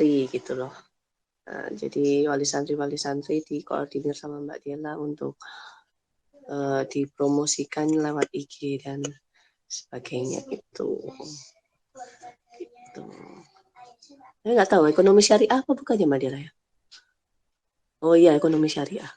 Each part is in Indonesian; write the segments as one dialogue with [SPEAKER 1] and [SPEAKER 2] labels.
[SPEAKER 1] gitu loh. Jadi wali santri dikoordinir sama Mbak Dela untuk dipromosikan lewat IG dan sebagainya gitu. Gitu. Saya nggak tahu ekonomi syariah apa bukannya Mbak Dela ya? Oh iya, ekonomi syariah.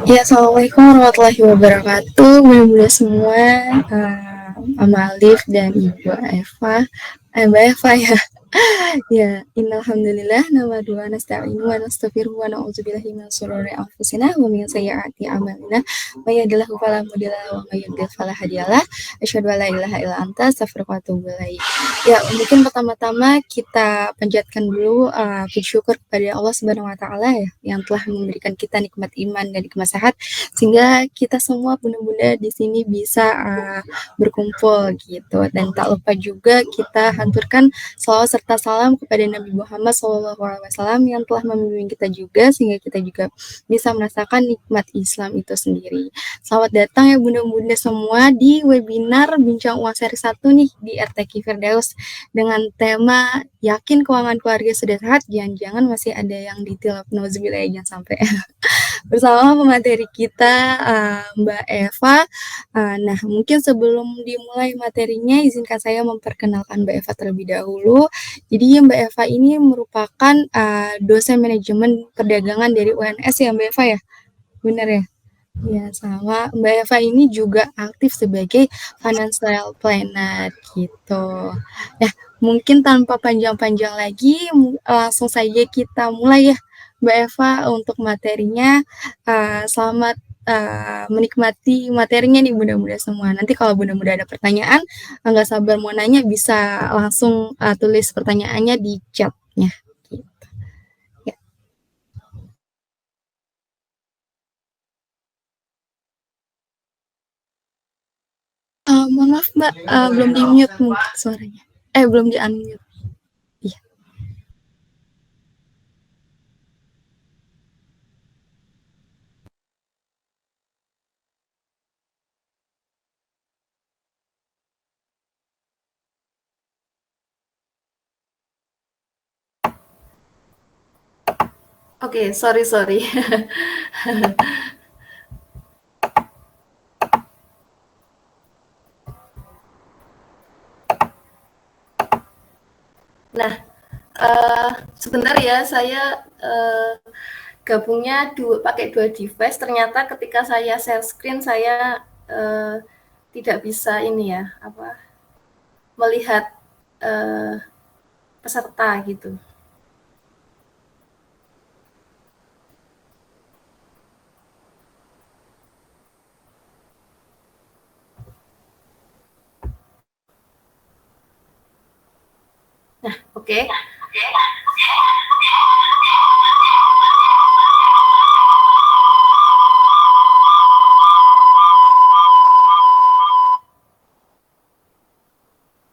[SPEAKER 2] Ya, assalamualaikum warahmatullahi wabarakatuh. Bunda-bunda semua, Mama Alif dan Ibu Eva, Mbak Eva ya. Ya, innalhamdulillah nahmaduhu wa nasta'inu wa nastaghfiruhu wa na'udzubillahi min shururi anfusina wa min sayyiati a'malina. May yahdihillahu fala mudilla lahu wa may yudlil fala hadiyalah. Asyhadu an la ilaha illa anta astaghfiruka wa atubu ilaik. Ya, mungkin pertama-tama kita panjatkan dulu puji syukur kepada Allah Subhanahu wa taala ya yang telah memberikan kita nikmat iman dan nikmat sehat sehingga kita semua bunda-bunda di sini bisa berkumpul gitu. Dan tak lupa juga kita haturkan salawat serta salam kepada Nabi Muhammad SAW yang telah membimbing kita juga sehingga kita juga bisa merasakan nikmat Islam itu sendiri. Selamat datang ya bunda-bunda semua di webinar Bincang Uang seri 1 nih di RTQ Firdaus dengan tema yakin keuangan keluarga sudah sehat, jangan-jangan masih ada yang ditilap, nauzubillah jangan sampai. Bersama pemateri kita Mbak Eva. Nah, mungkin sebelum dimulai materinya, izinkan saya memperkenalkan Mbak Eva terlebih dahulu. Jadi Mbak Eva ini merupakan dosen manajemen perdagangan dari UNS ya Mbak Eva ya? Benar ya? Ya, sama Mbak Eva ini juga aktif sebagai financial planner gitu. Ya, mungkin tanpa panjang-panjang lagi, langsung saja kita mulai ya Mbak Eva untuk materinya. Selamat menikmati materinya nih bunda-bunda semua. Nanti kalau bunda-bunda ada pertanyaan, nggak sabar mau nanya bisa langsung tulis pertanyaannya di chatnya. Gitu. Ya. Mohon maaf Mbak, belum di mute mungkin suaranya. Belum di unmute. Iya.
[SPEAKER 3] Oke, sorry. Nah, sebentar ya, saya gabungnya pakai dua device. Ternyata ketika saya share screen, saya tidak bisa ini ya, melihat peserta gitu. Nah, oke.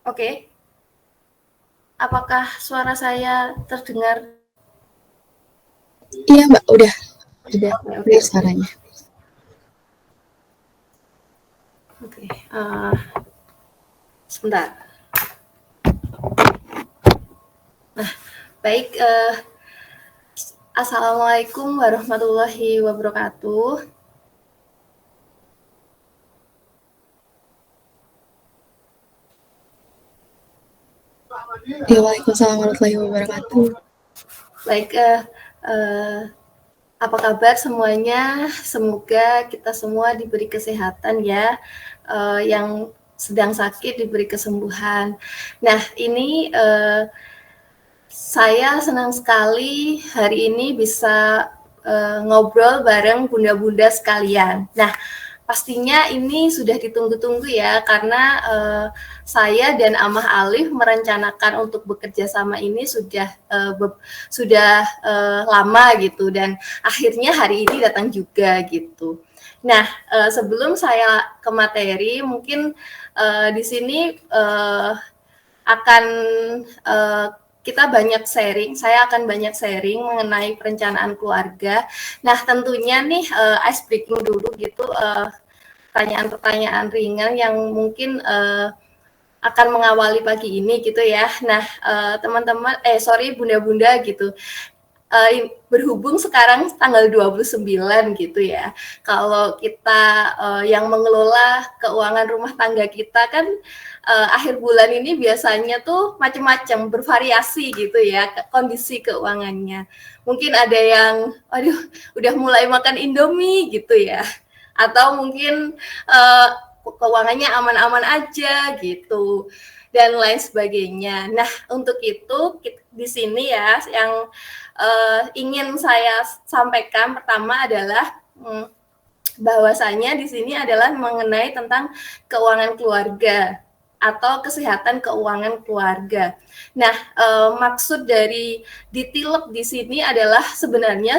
[SPEAKER 3] Oke. Apakah suara saya terdengar?
[SPEAKER 2] Iya Mbak, udah clear suaranya.
[SPEAKER 3] Oke, sebentar. Nah, baik. Assalamualaikum warahmatullahi wabarakatuh.
[SPEAKER 2] Ya, waalaikumsalam warahmatullahi wabarakatuh.
[SPEAKER 3] Baik, apa kabar semuanya? Semoga kita semua diberi kesehatan ya, yang sedang sakit diberi kesembuhan. Nah, ini saya senang sekali hari ini bisa ngobrol bareng bunda-bunda sekalian. Nah, pastinya ini sudah ditunggu-tunggu ya, karena saya dan Amah Alif merencanakan untuk bekerja sama ini sudah lama gitu, dan akhirnya hari ini datang juga gitu. Nah, sebelum saya ke materi, mungkin di sini akan kita banyak sharing, saya akan banyak sharing mengenai perencanaan keluarga. Nah, tentunya nih ice breaking dulu gitu, pertanyaan-pertanyaan ringan yang mungkin akan mengawali pagi ini gitu ya. Nah, teman-teman, bunda-bunda gitu, berhubung sekarang tanggal 29 gitu ya, kalau kita yang mengelola keuangan rumah tangga kita kan akhir bulan ini biasanya tuh macam-macam, bervariasi gitu ya kondisi keuangannya. Mungkin ada yang udah mulai makan Indomie gitu ya, atau mungkin keuangannya aman-aman aja gitu. dan lain sebagainya. Nah, untuk itu di sini ya yang ingin saya sampaikan pertama adalah bahwasanya di sini adalah mengenai tentang keuangan keluarga atau kesehatan keuangan keluarga. Nah, maksud dari ditilep di sini adalah sebenarnya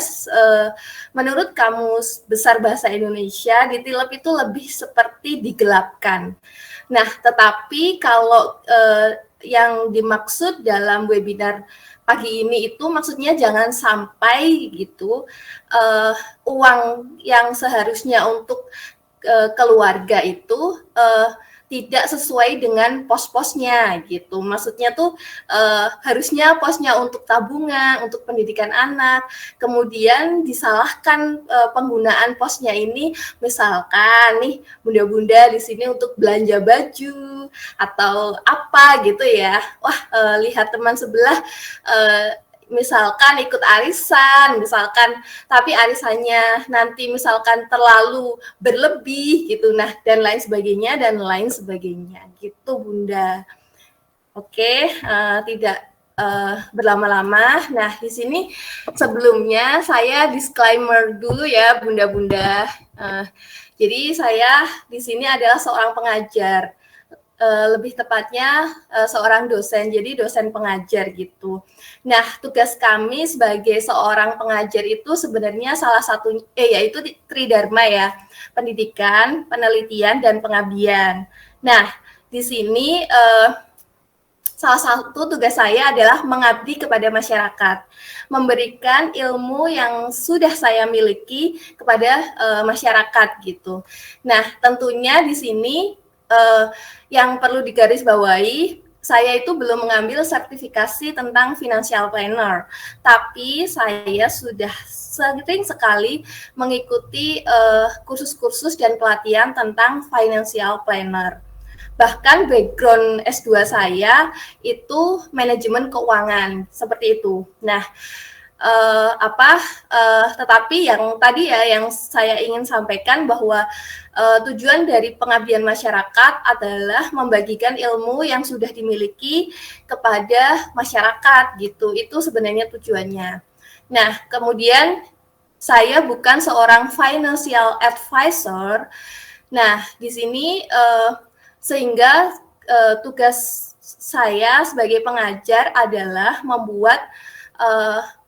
[SPEAKER 3] menurut Kamus Besar Bahasa Indonesia, ditilep itu lebih seperti digelapkan. Nah, tetapi kalau yang dimaksud dalam webinar pagi ini itu maksudnya jangan sampai gitu uang yang seharusnya untuk keluarga itu tidak sesuai dengan pos-posnya gitu. Maksudnya tuh harusnya posnya untuk tabungan, untuk pendidikan anak, kemudian disalahkan penggunaan posnya ini, misalkan nih bunda-bunda di sini untuk belanja baju atau apa gitu ya. Wah, lihat teman sebelah misalkan ikut arisan, misalkan tapi arisannya nanti misalkan terlalu berlebih gitu, nah dan lain sebagainya gitu Bunda. Oke, tidak berlama-lama. Nah di sini sebelumnya saya disclaimer dulu ya Bunda-bunda. Jadi saya di sini adalah seorang pengajar. Lebih tepatnya seorang dosen, jadi dosen pengajar gitu. Nah, tugas kami sebagai seorang pengajar itu sebenarnya salah satu yaitu Tridharma ya, pendidikan, penelitian, dan pengabdian. Nah, di sini salah satu tugas saya adalah mengabdi kepada masyarakat, memberikan ilmu yang sudah saya miliki kepada masyarakat gitu. Nah, tentunya di sini yang perlu digarisbawahi, saya itu belum mengambil sertifikasi tentang financial planner, tapi saya sudah sering sekali mengikuti kursus-kursus dan pelatihan tentang financial planner. Bahkan background S2 saya itu manajemen keuangan, seperti itu. Nah, tetapi yang tadi ya yang saya ingin sampaikan bahwa tujuan dari pengabdian masyarakat adalah membagikan ilmu yang sudah dimiliki kepada masyarakat gitu. Itu sebenarnya tujuannya. Nah, kemudian saya bukan seorang financial advisor. Nah, di sini sehingga tugas saya sebagai pengajar adalah membuat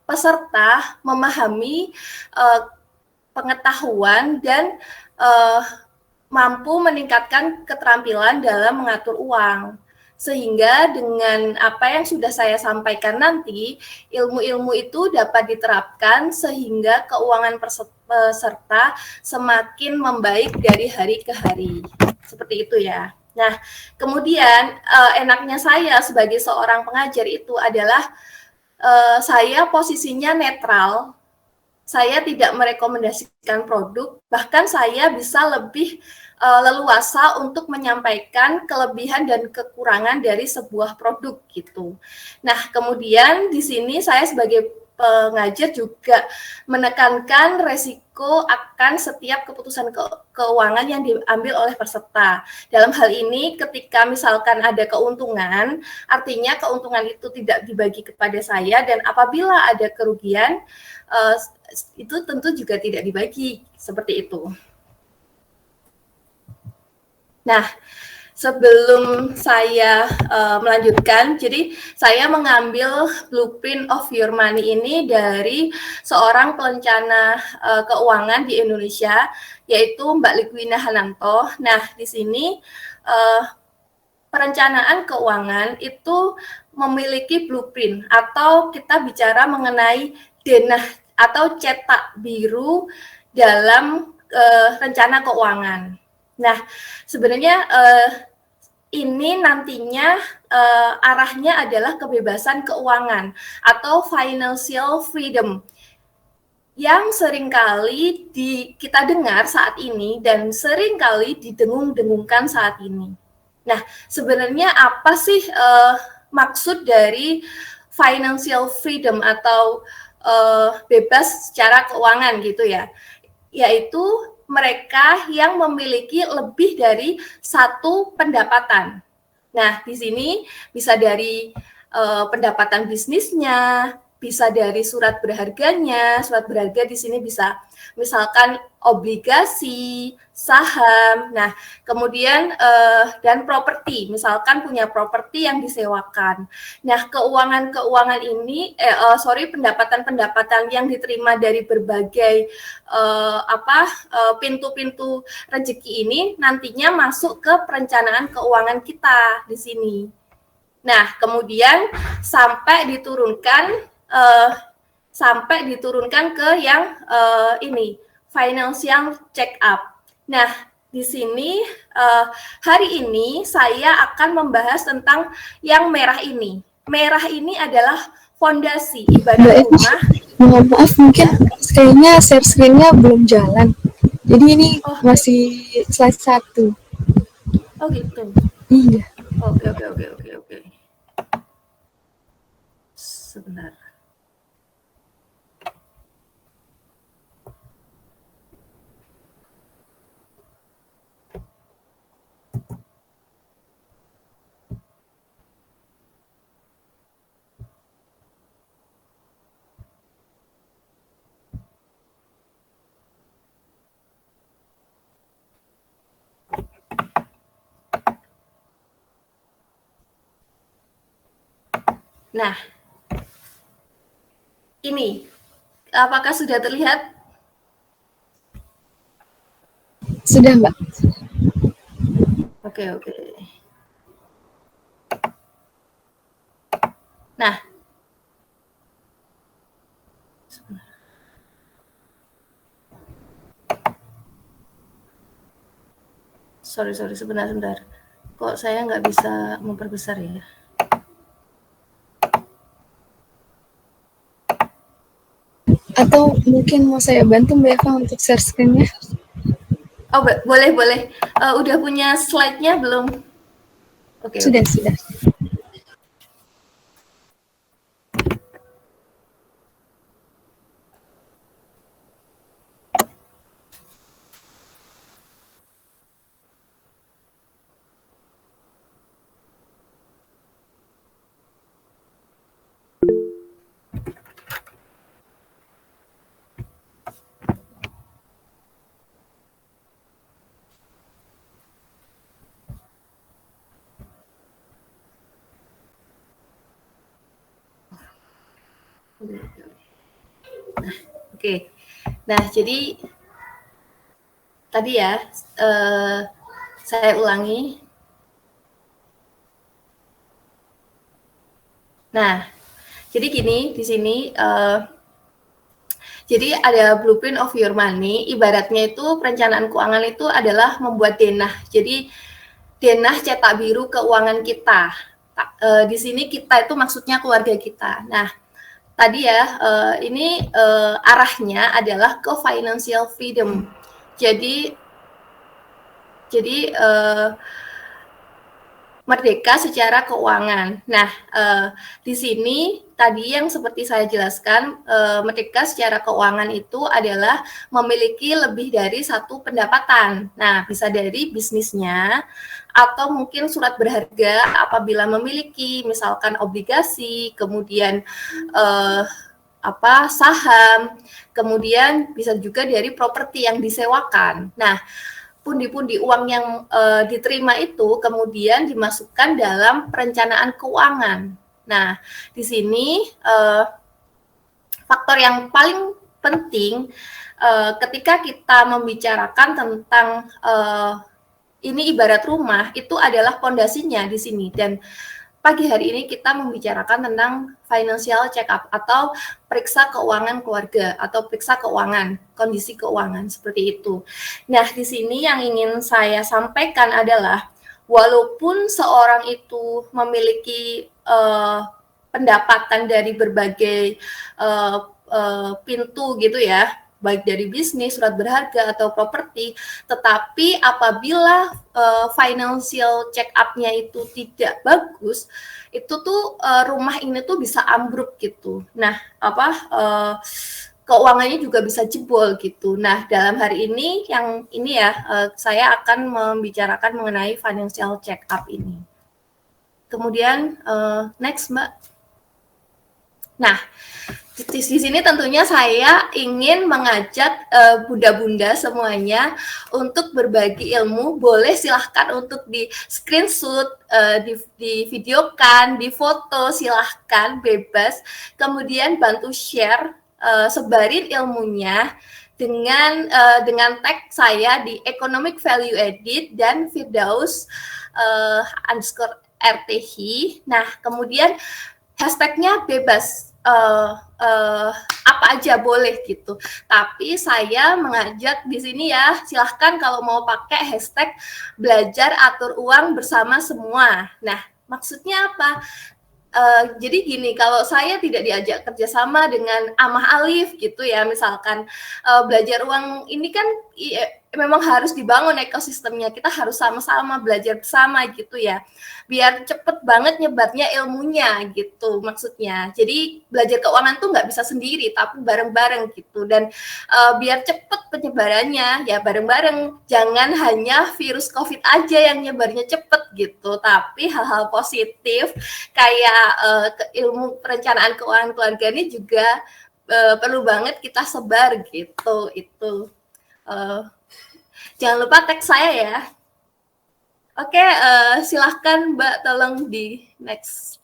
[SPEAKER 3] peserta memahami pengetahuan dan mampu meningkatkan keterampilan dalam mengatur uang. Sehingga dengan apa yang sudah saya sampaikan nanti, ilmu-ilmu itu dapat diterapkan sehingga keuangan peserta semakin membaik dari hari ke hari. Seperti itu ya. Nah, kemudian enaknya saya sebagai seorang pengajar itu adalah saya posisinya netral, saya tidak merekomendasikan produk, bahkan saya bisa lebih leluasa untuk menyampaikan kelebihan dan kekurangan dari sebuah produk gitu. Nah, kemudian di sini saya sebagai pengajar juga menekankan resiko akan setiap keputusan keuangan yang diambil oleh peserta. Dalam hal ini ketika misalkan ada keuntungan, artinya keuntungan itu tidak dibagi kepada saya, dan apabila ada kerugian, itu tentu juga tidak dibagi, seperti itu. Nah, sebelum saya melanjutkan, jadi saya mengambil Blueprint of Your Money ini dari seorang perencana keuangan di Indonesia, yaitu Mbak Likwina Hananto. Nah, di sini perencanaan keuangan itu memiliki blueprint, atau kita bicara mengenai denah atau cetak biru dalam rencana keuangan. Nah, sebenarnya ini nantinya arahnya adalah kebebasan keuangan atau financial freedom yang seringkali kita dengar saat ini dan seringkali didengung-dengungkan saat ini. Nah, sebenarnya apa sih maksud dari financial freedom atau bebas secara keuangan gitu ya? Yaitu mereka yang memiliki lebih dari satu pendapatan. Nah, di sini bisa dari pendapatan bisnisnya, bisa dari surat berharganya. Surat berharga di sini bisa misalkan obligasi, saham. Nah, kemudian dan properti, misalkan punya properti yang disewakan. Nah, keuangan-keuangan ini pendapatan-pendapatan yang diterima dari berbagai pintu-pintu rezeki ini nantinya masuk ke perencanaan keuangan kita di sini. Nah, kemudian sampai diturunkan ke yang ini financial check up. Nah, di sini hari ini saya akan membahas tentang yang merah ini. Merah ini adalah fondasi ibadah rumah.
[SPEAKER 2] Mohon maaf, mungkin kayaknya share screen-nya belum jalan. Jadi ini masih slide 1.
[SPEAKER 3] Oh gitu.
[SPEAKER 2] Iya.
[SPEAKER 3] Oke. Sebentar. Nah, ini apakah sudah terlihat?
[SPEAKER 2] Sudah, Mbak.
[SPEAKER 3] Oke. Nah, sorry, sebentar. Kok saya nggak bisa memperbesar ya?
[SPEAKER 2] Atau mungkin mau saya bantu Mbak Eva untuk share screen-nya?
[SPEAKER 3] Oh, boleh. Udah punya slide-nya belum? Oke.
[SPEAKER 2] Sudah.
[SPEAKER 3] Oke. Nah, jadi tadi ya, saya ulangi. Nah, jadi gini di sini. Jadi ada blueprint of your money. Ibaratnya itu perencanaan keuangan itu adalah membuat denah. Jadi denah cetak biru keuangan kita. Di sini kita itu maksudnya keluarga kita. Nah, tadi ya, ini arahnya adalah ke financial freedom. Jadi merdeka secara keuangan. Nah, di sini tadi yang seperti saya jelaskan, merdeka secara keuangan itu adalah memiliki lebih dari satu pendapatan. Nah, bisa dari bisnisnya atau mungkin surat berharga apabila memiliki, misalkan obligasi, kemudian saham, kemudian bisa juga dari properti yang disewakan. Nah, pundi-pundi uang yang diterima itu kemudian dimasukkan dalam perencanaan keuangan. Nah, di sini faktor yang paling penting ketika kita membicarakan tentang ini ibarat rumah, itu adalah pondasinya di sini. Dan pagi hari ini kita membicarakan tentang financial check-up atau periksa keuangan keluarga atau periksa keuangan, kondisi keuangan seperti itu. Nah, di sini yang ingin saya sampaikan adalah walaupun seorang itu memiliki pendapatan dari berbagai pintu gitu ya, baik dari bisnis, surat berharga, atau properti, tetapi apabila financial check-up-nya itu tidak bagus, itu tuh rumah ini tuh bisa ambruk gitu. Nah, keuangannya juga bisa jebol gitu. Nah, dalam hari ini, yang ini ya, saya akan membicarakan mengenai financial check-up ini. Kemudian next Mbak. Nah, di sini tentunya saya ingin mengajak bunda-bunda semuanya untuk berbagi ilmu. Boleh silahkan untuk di screenshot, di videokan, di foto, silahkan bebas. Kemudian bantu share, sebarin ilmunya dengan tag saya di Economic Value Added dan Firdaus _RTH. Nah, kemudian hashtagnya bebas. Apa aja boleh gitu. Tapi saya mengajak di sini ya, silahkan kalau mau pakai hashtag belajar atur uang bersama semua. Nah, maksudnya apa? Jadi gini, kalau saya tidak diajak kerjasama dengan Amah Alif gitu ya, misalkan belajar uang ini kan memang harus dibangun ekosistemnya, kita harus sama-sama belajar bersama gitu ya, biar cepet banget nyebarnya ilmunya gitu maksudnya. Jadi belajar keuangan tuh nggak bisa sendiri, tapi bareng-bareng gitu, dan biar cepet penyebarannya ya bareng-bareng, jangan hanya virus COVID aja yang nyebarnya cepet gitu, tapi hal-hal positif kayak ilmu perencanaan keuangan keluarga ini juga perlu banget kita sebar gitu. Itu jangan lupa tag saya ya. Oke, silahkan Mbak, tolong di next.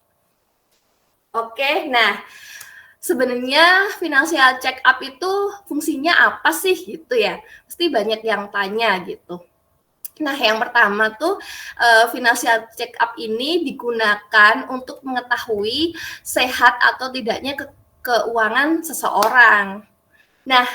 [SPEAKER 3] Oke, nah sebenarnya financial check up itu fungsinya apa sih gitu ya? Pasti banyak yang tanya gitu. Nah, yang pertama tuh financial check up ini digunakan untuk mengetahui sehat atau tidaknya keuangan seseorang. Nah,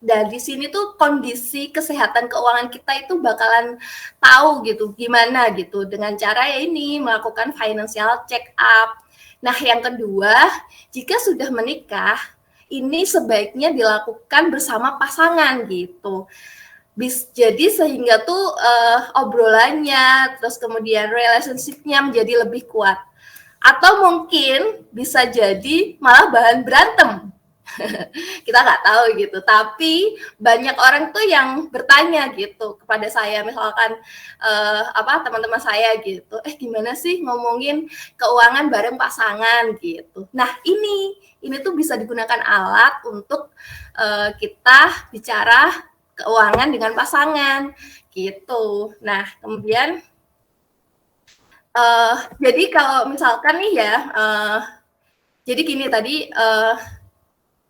[SPEAKER 3] dari sini tuh kondisi kesehatan keuangan kita itu bakalan tahu gitu gimana gitu dengan cara ya ini melakukan financial check up. Nah, yang kedua, jika sudah menikah, ini sebaiknya dilakukan bersama pasangan gitu. Jadi sehingga tuh obrolannya, terus kemudian relationship-nya menjadi lebih kuat. Atau mungkin bisa jadi malah bahan berantem. Kita nggak tahu gitu, tapi banyak orang tuh yang bertanya gitu kepada saya, misalkan teman-teman saya gitu, gimana sih ngomongin keuangan bareng pasangan gitu. Nah, ini tuh bisa digunakan alat untuk kita bicara keuangan dengan pasangan gitu. Nah, kemudian jadi kalau misalkan nih ya, jadi gini tadi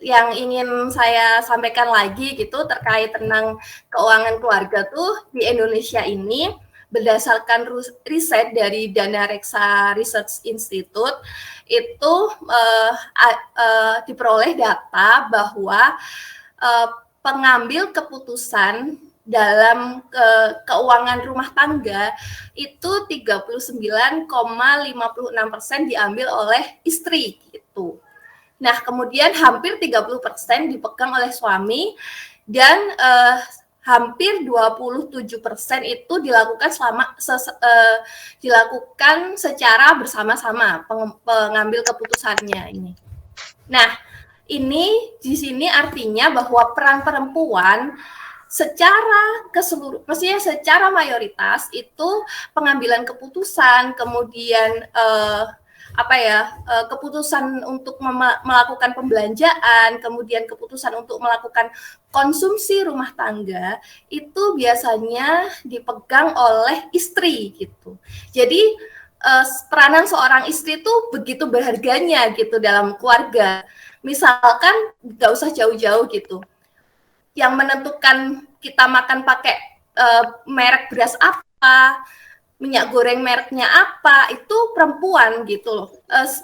[SPEAKER 3] yang ingin saya sampaikan lagi gitu terkait tentang keuangan keluarga tuh di Indonesia ini berdasarkan riset dari Dana Reksa Research Institute itu diperoleh data bahwa pengambil keputusan dalam keuangan rumah tangga itu 39,56% diambil oleh istri gitu. Nah, kemudian hampir 30% dipegang oleh suami dan hampir 27% itu dilakukan dilakukan secara bersama-sama pengambil keputusannya ini. Nah, ini di sini artinya bahwa peran perempuan secara keseluruhan, maksudnya secara mayoritas itu pengambilan keputusan, kemudian keputusan untuk melakukan pembelanjaan, kemudian keputusan untuk melakukan konsumsi rumah tangga itu biasanya dipegang oleh istri gitu. Jadi peranan seorang istri itu begitu berharganya gitu dalam keluarga. Misalkan nggak usah jauh-jauh gitu, yang menentukan kita makan pakai merek beras apa, minyak goreng mereknya apa, itu perempuan gitu loh,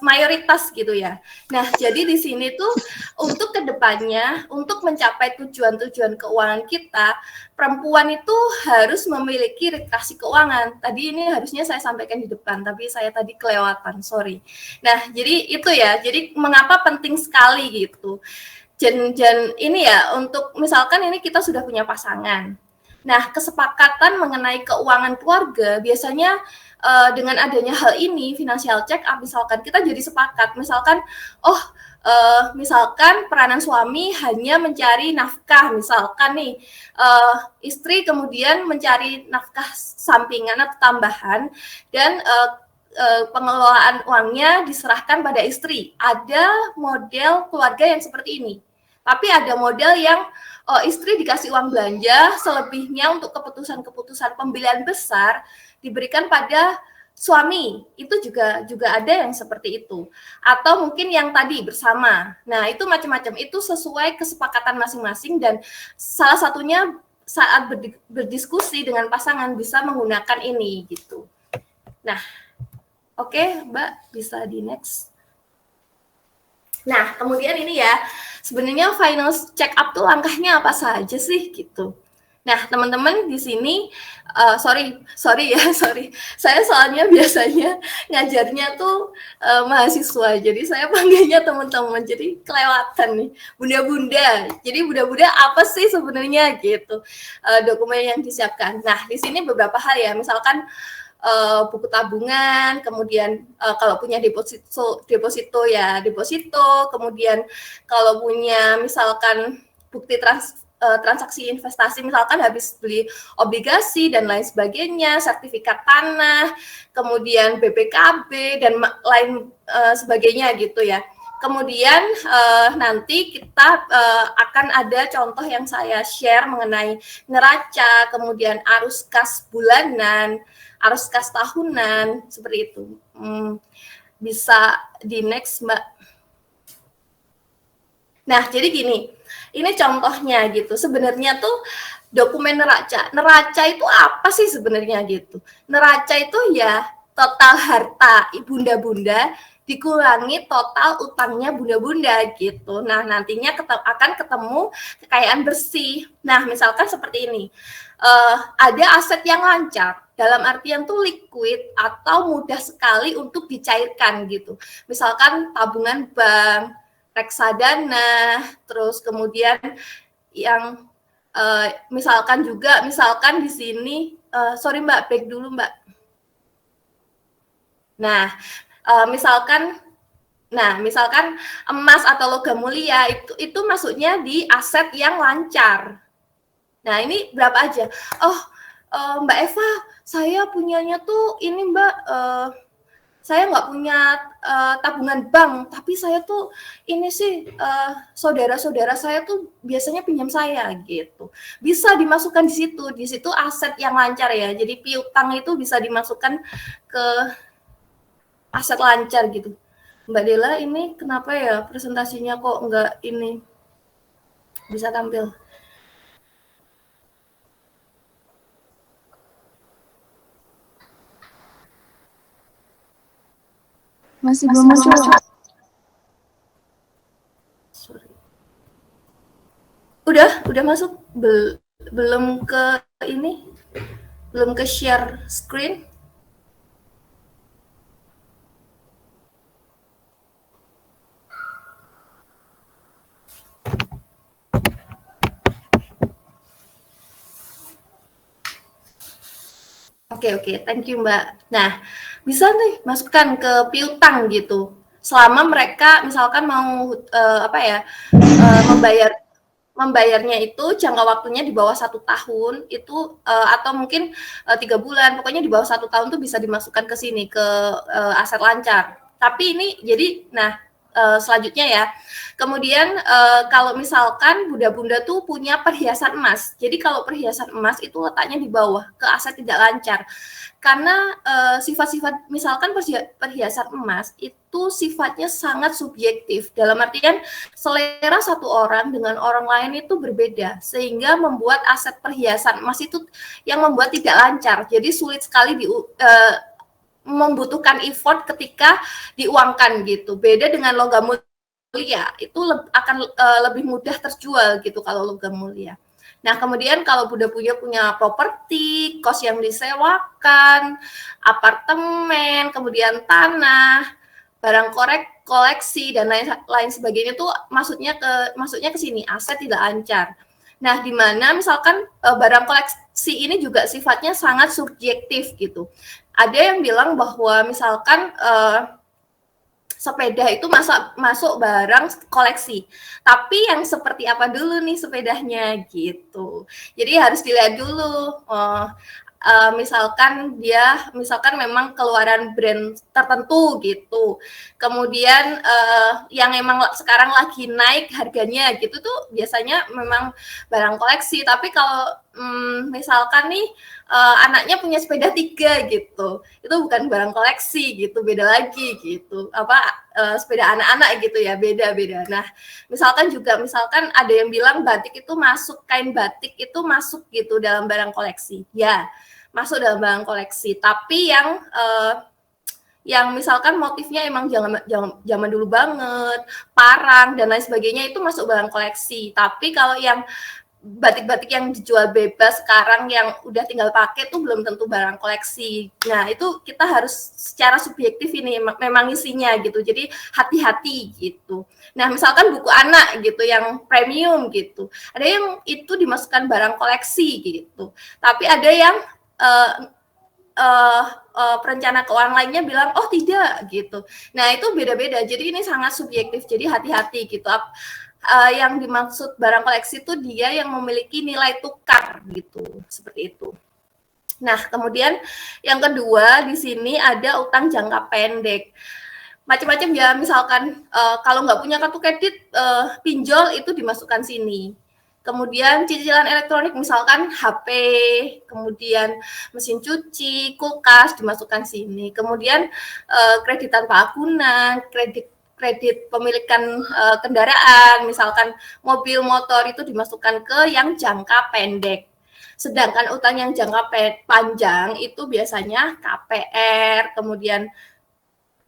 [SPEAKER 3] mayoritas gitu ya. Nah, jadi di sini tuh untuk kedepannya, untuk mencapai tujuan-tujuan keuangan kita, perempuan itu harus memiliki literasi keuangan. Tadi ini harusnya saya sampaikan di depan, tapi saya tadi kelewatan, sorry. Nah, jadi itu ya, jadi mengapa penting sekali gitu. Dan ini ya, untuk misalkan ini kita sudah punya pasangan. Nah, kesepakatan mengenai keuangan keluarga biasanya dengan adanya hal ini, financial check up, misalkan kita jadi sepakat, misalkan, misalkan peranan suami hanya mencari nafkah, misalkan nih, istri kemudian mencari nafkah sampingan atau tambahan, dan pengelolaan uangnya diserahkan pada istri. Ada model keluarga yang seperti ini. Tapi ada model yang istri dikasih uang belanja, selebihnya untuk keputusan-keputusan pembelian besar diberikan pada suami. Itu juga ada yang seperti itu. Atau mungkin yang tadi bersama. Nah, itu macam-macam. Itu sesuai kesepakatan masing-masing dan salah satunya saat berdiskusi dengan pasangan bisa menggunakan ini gitu. Nah, oke, Mbak, bisa di next. Nah, kemudian ini ya, sebenarnya final check up tuh langkahnya apa saja sih gitu. Nah, teman-teman di sini, sorry. Saya soalnya biasanya ngajarnya tuh mahasiswa, jadi saya panggilnya teman-teman, jadi kelewatan nih, bunda-bunda. Jadi bunda-bunda apa sih sebenarnya gitu dokumen yang disiapkan. Nah, di sini beberapa hal ya, misalkan buku tabungan, kemudian kalau punya deposito ya deposito, kemudian kalau punya misalkan bukti transaksi investasi, misalkan habis beli obligasi dan lain sebagainya, sertifikat tanah, kemudian BPKB dan lain sebagainya gitu ya. Kemudian nanti kita akan ada contoh yang saya share mengenai neraca, kemudian arus kas bulanan, arus kas tahunan, seperti itu. Bisa di next, Mbak. Nah, jadi gini, ini contohnya gitu. Sebenarnya tuh dokumen neraca. Neraca itu apa sih sebenarnya gitu? Neraca itu ya total harta bunda-bunda dikurangi total utangnya bunda-bunda gitu. Nah, nantinya akan ketemu kekayaan bersih. Nah, misalkan seperti ini. Ada aset yang lancar, dalam artian tuh liquid atau mudah sekali untuk dicairkan gitu. Misalkan tabungan bank, reksadana, terus kemudian yang misalkan di sini, sorry Mbak, break dulu Mbak. Nah, misalkan emas atau logam mulia itu masuknya di aset yang lancar. Nah, ini berapa aja? Mbak Eva, saya punyanya tuh ini Mbak, saya nggak punya tabungan bank, tapi saya tuh ini sih saudara-saudara saya tuh biasanya pinjam saya gitu. Bisa dimasukkan di situ aset yang lancar ya. Jadi piutang itu bisa dimasukkan ke aset lancar gitu. Mbak Dela, ini kenapa ya presentasinya kok nggak ini bisa tampil?
[SPEAKER 2] Masih belum muncul.
[SPEAKER 3] Sorry. Udah masuk? Belum ke ini? Belum ke share screen? Oke, thank you Mbak. Nah, bisa nih masukkan ke piutang gitu. Selama mereka misalkan mau membayarnya itu jangka waktunya di bawah 1 tahun itu atau mungkin 3 bulan, pokoknya di bawah 1 tahun tuh bisa dimasukkan ke sini ke aset lancar. Tapi ini jadi, selanjutnya ya. Kemudian kalau misalkan bunda-bunda tuh punya perhiasan emas. Jadi kalau perhiasan emas itu letaknya di bawah ke aset tidak lancar. Karena sifat-sifat misalkan perhiasan emas itu sifatnya sangat subjektif. Dalam artian selera satu orang dengan orang lain itu berbeda. Sehingga membuat aset perhiasan emas itu yang membuat tidak lancar. Jadi sulit sekali membutuhkan effort ketika diuangkan gitu. Beda dengan logam mulia, itu akan lebih mudah terjual gitu kalau logam mulia. Nah, kemudian kalau Bunda punya properti, kos yang disewakan, apartemen, kemudian tanah, barang koleksi dan lain sebagainya itu masuknya ke sini, aset tidak lancar. Nah, di mana misalkan barang koleksi ini juga sifatnya sangat subjektif gitu. Ada yang bilang bahwa misalkan sepeda itu masuk barang koleksi. Tapi yang seperti apa dulu nih sepedanya gitu. Jadi harus dilihat dulu misalkan memang keluaran brand tertentu gitu. Kemudian yang emang sekarang lagi naik harganya gitu tuh biasanya memang barang koleksi. Tapi kalau misalkan nih anaknya punya sepeda 3 gitu, itu bukan barang koleksi gitu, beda lagi gitu. Sepeda anak-anak gitu ya, beda-beda. Nah, misalkan ada yang bilang kain batik itu masuk gitu dalam barang koleksi. Ya, masuk dalam barang koleksi. Tapi yang misalkan motifnya emang zaman dulu banget, parang dan lain sebagainya itu masuk barang koleksi. Tapi kalau yang batik-batik yang dijual bebas sekarang yang udah tinggal pakai tuh belum tentu barang koleksi. Nah, itu kita harus secara subjektif ini memang isinya gitu. Jadi hati-hati gitu. Nah, misalkan buku anak gitu yang premium gitu. Ada yang itu dimasukkan barang koleksi gitu. Tapi ada yang perencana keuangan lainnya bilang oh tidak gitu. Nah, itu beda-beda. Jadi ini sangat subjektif. Jadi hati-hati gitu. Yang dimaksud barang koleksi itu dia yang memiliki nilai tukar gitu, seperti itu. Nah, kemudian yang kedua di sini ada utang jangka pendek. Macam-macam ya, misalkan kalau nggak punya kartu kredit, pinjol itu dimasukkan sini. Kemudian cicilan elektronik misalkan HP, kemudian mesin cuci, kulkas dimasukkan sini. Kemudian kredit tanpa agunan, kredit pemilikan kendaraan, misalkan mobil, motor itu dimasukkan ke yang jangka pendek. Sedangkan utang yang jangka panjang itu biasanya KPR, kemudian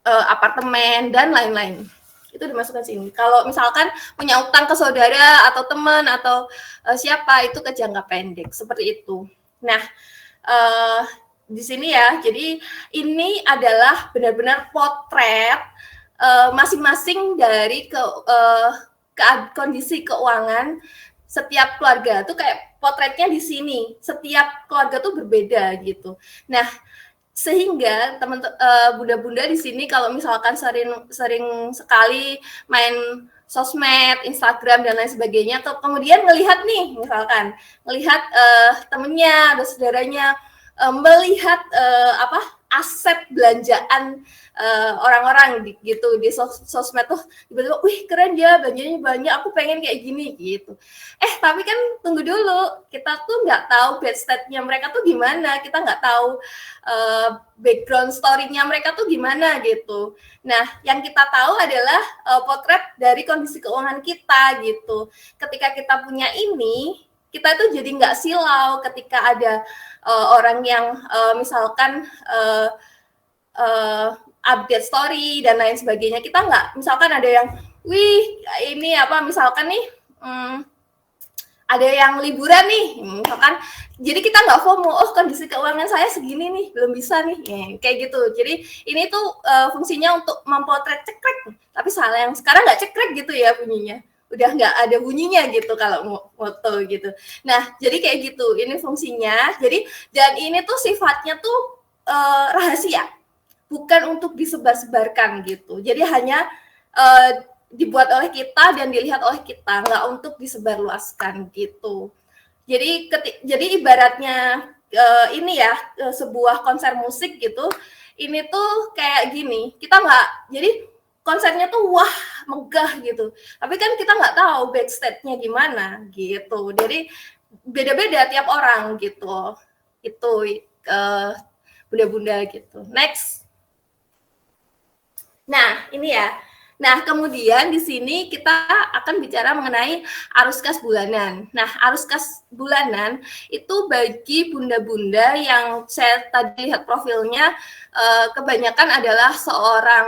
[SPEAKER 3] apartemen dan lain-lain. Itu dimasukkan sini. Kalau misalkan punya utang ke saudara atau teman atau siapa itu ke jangka pendek, seperti itu. Nah, di sini ya, jadi ini adalah benar-benar potret masing-masing dari kondisi keuangan setiap keluarga tuh kayak potretnya di sini. Setiap keluarga tuh berbeda gitu. Nah, sehingga bunda-bunda di sini kalau misalkan sering sekali main sosmed, Instagram dan lain sebagainya, kemudian ngelihat temennya atau saudaranya melihat aset belanjaan orang-orang gitu di sosmed tuh tiba-tiba, wih keren ya belanjanya banyak, aku pengen kayak gini gitu. Tapi kan tunggu dulu, kita tuh nggak tahu bad state-nya mereka tuh gimana, kita nggak tahu background story-nya mereka tuh gimana gitu. Nah, yang kita tahu adalah potret dari kondisi keuangan kita gitu. Ketika kita punya ini, kita tuh jadi nggak silau ketika ada orang yang misalkan update story dan lain sebagainya. Kita nggak, misalkan ada yang, wih ini misalkan nih ada yang liburan nih, misalkan, jadi kita nggak FOMO, kondisi keuangan saya segini nih, belum bisa nih, kayak gitu. Jadi ini tuh fungsinya untuk mempotret cekrek, tapi salah yang sekarang nggak cekrek gitu ya bunyinya, udah nggak ada bunyinya gitu kalau foto gitu. Nah, jadi kayak gitu, ini fungsinya. Jadi, dan ini tuh sifatnya tuh rahasia, bukan untuk disebar-sebarkan gitu. Jadi hanya dibuat oleh kita dan dilihat oleh kita, nggak untuk disebarluaskan gitu. Jadi ibaratnya ini ya, sebuah konser musik gitu, ini tuh kayak gini, kita nggak, jadi konsernya tuh wah megah gitu, tapi kan kita nggak tahu backstage-nya gimana gitu. Jadi beda-beda tiap orang gitu. Itu bunda-bunda gitu. Next. Nah, ini ya. Nah, kemudian di sini kita akan bicara mengenai arus kas bulanan. Nah, arus kas bulanan itu bagi bunda-bunda yang saya tadi lihat profilnya kebanyakan adalah seorang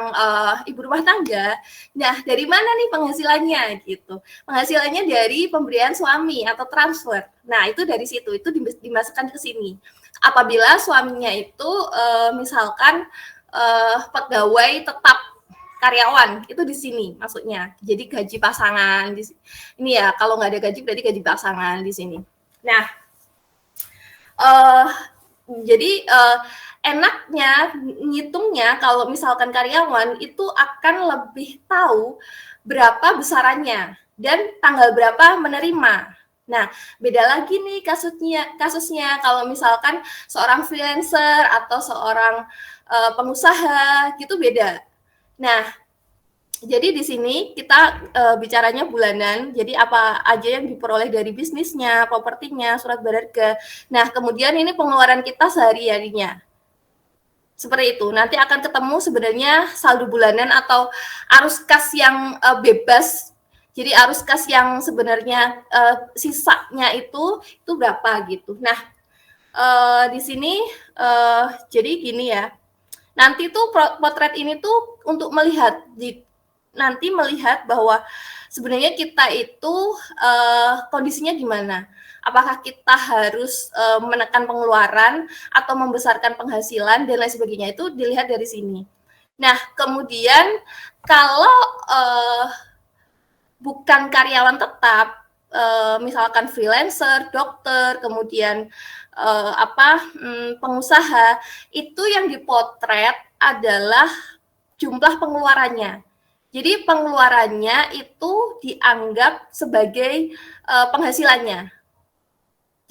[SPEAKER 3] ibu rumah tangga. Nah, dari mana nih penghasilannya gitu? Penghasilannya dari pemberian suami atau transfer. Nah, itu dari situ, itu dimasukkan ke sini. Apabila suaminya itu misalkan pegawai tetap karyawan, itu di sini maksudnya. Jadi gaji pasangan di ini ya, kalau nggak ada gaji berarti gaji pasangan di sini. Nah, jadi enaknya ngitungnya kalau misalkan karyawan itu akan lebih tahu berapa besarannya dan tanggal berapa menerima. Nah, beda lagi nih kasusnya kalau misalkan seorang freelancer atau seorang pengusaha gitu beda. Nah, jadi di sini kita bicaranya bulanan. Jadi apa aja yang diperoleh dari bisnisnya, propertinya, surat berharga. Nah, kemudian ini pengeluaran kita sehari-harinya. Seperti itu. Nanti akan ketemu sebenarnya saldo bulanan atau arus kas yang bebas. Jadi arus kas yang sebenarnya sisanya itu berapa gitu. Nah, di sini jadi gini ya. Nanti tuh potret ini tuh untuk melihat bahwa sebenarnya kita itu kondisinya gimana. Apakah kita harus menekan pengeluaran atau membesarkan penghasilan dan lain sebagainya, itu dilihat dari sini. Nah, kemudian kalau bukan karyawan tetap, misalkan freelancer, dokter, kemudian pengusaha, itu yang dipotret adalah jumlah pengeluarannya. Jadi pengeluarannya itu dianggap sebagai penghasilannya.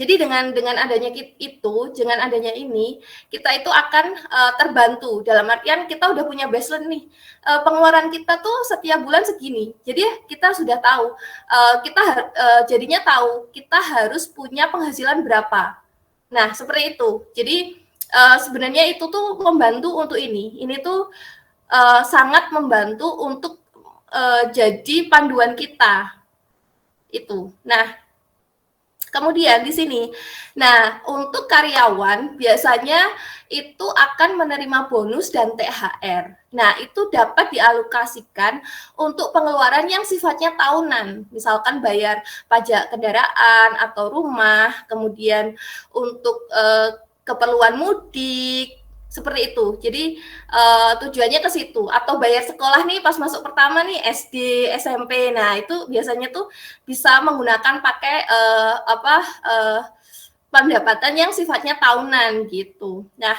[SPEAKER 3] Jadi dengan adanya itu, dengan adanya ini, kita itu akan terbantu. Dalam artian kita udah punya baseline nih, pengeluaran kita tuh setiap bulan segini. Jadi kita sudah tahu, jadinya tahu kita harus punya penghasilan berapa. Nah, seperti itu. Jadi sebenarnya itu tuh membantu untuk ini. Ini tuh sangat membantu untuk jadi panduan kita. Itu. Nah, kemudian di sini, nah untuk karyawan biasanya itu akan menerima bonus dan THR. Nah itu dapat dialokasikan untuk pengeluaran yang sifatnya tahunan, misalkan bayar pajak kendaraan atau rumah, kemudian untuk keperluan mudik, seperti itu. Jadi tujuannya ke situ. Atau bayar sekolah nih pas masuk pertama nih SD, SMP. Nah itu biasanya tuh bisa menggunakan pakai pendapatan yang sifatnya tahunan gitu. Nah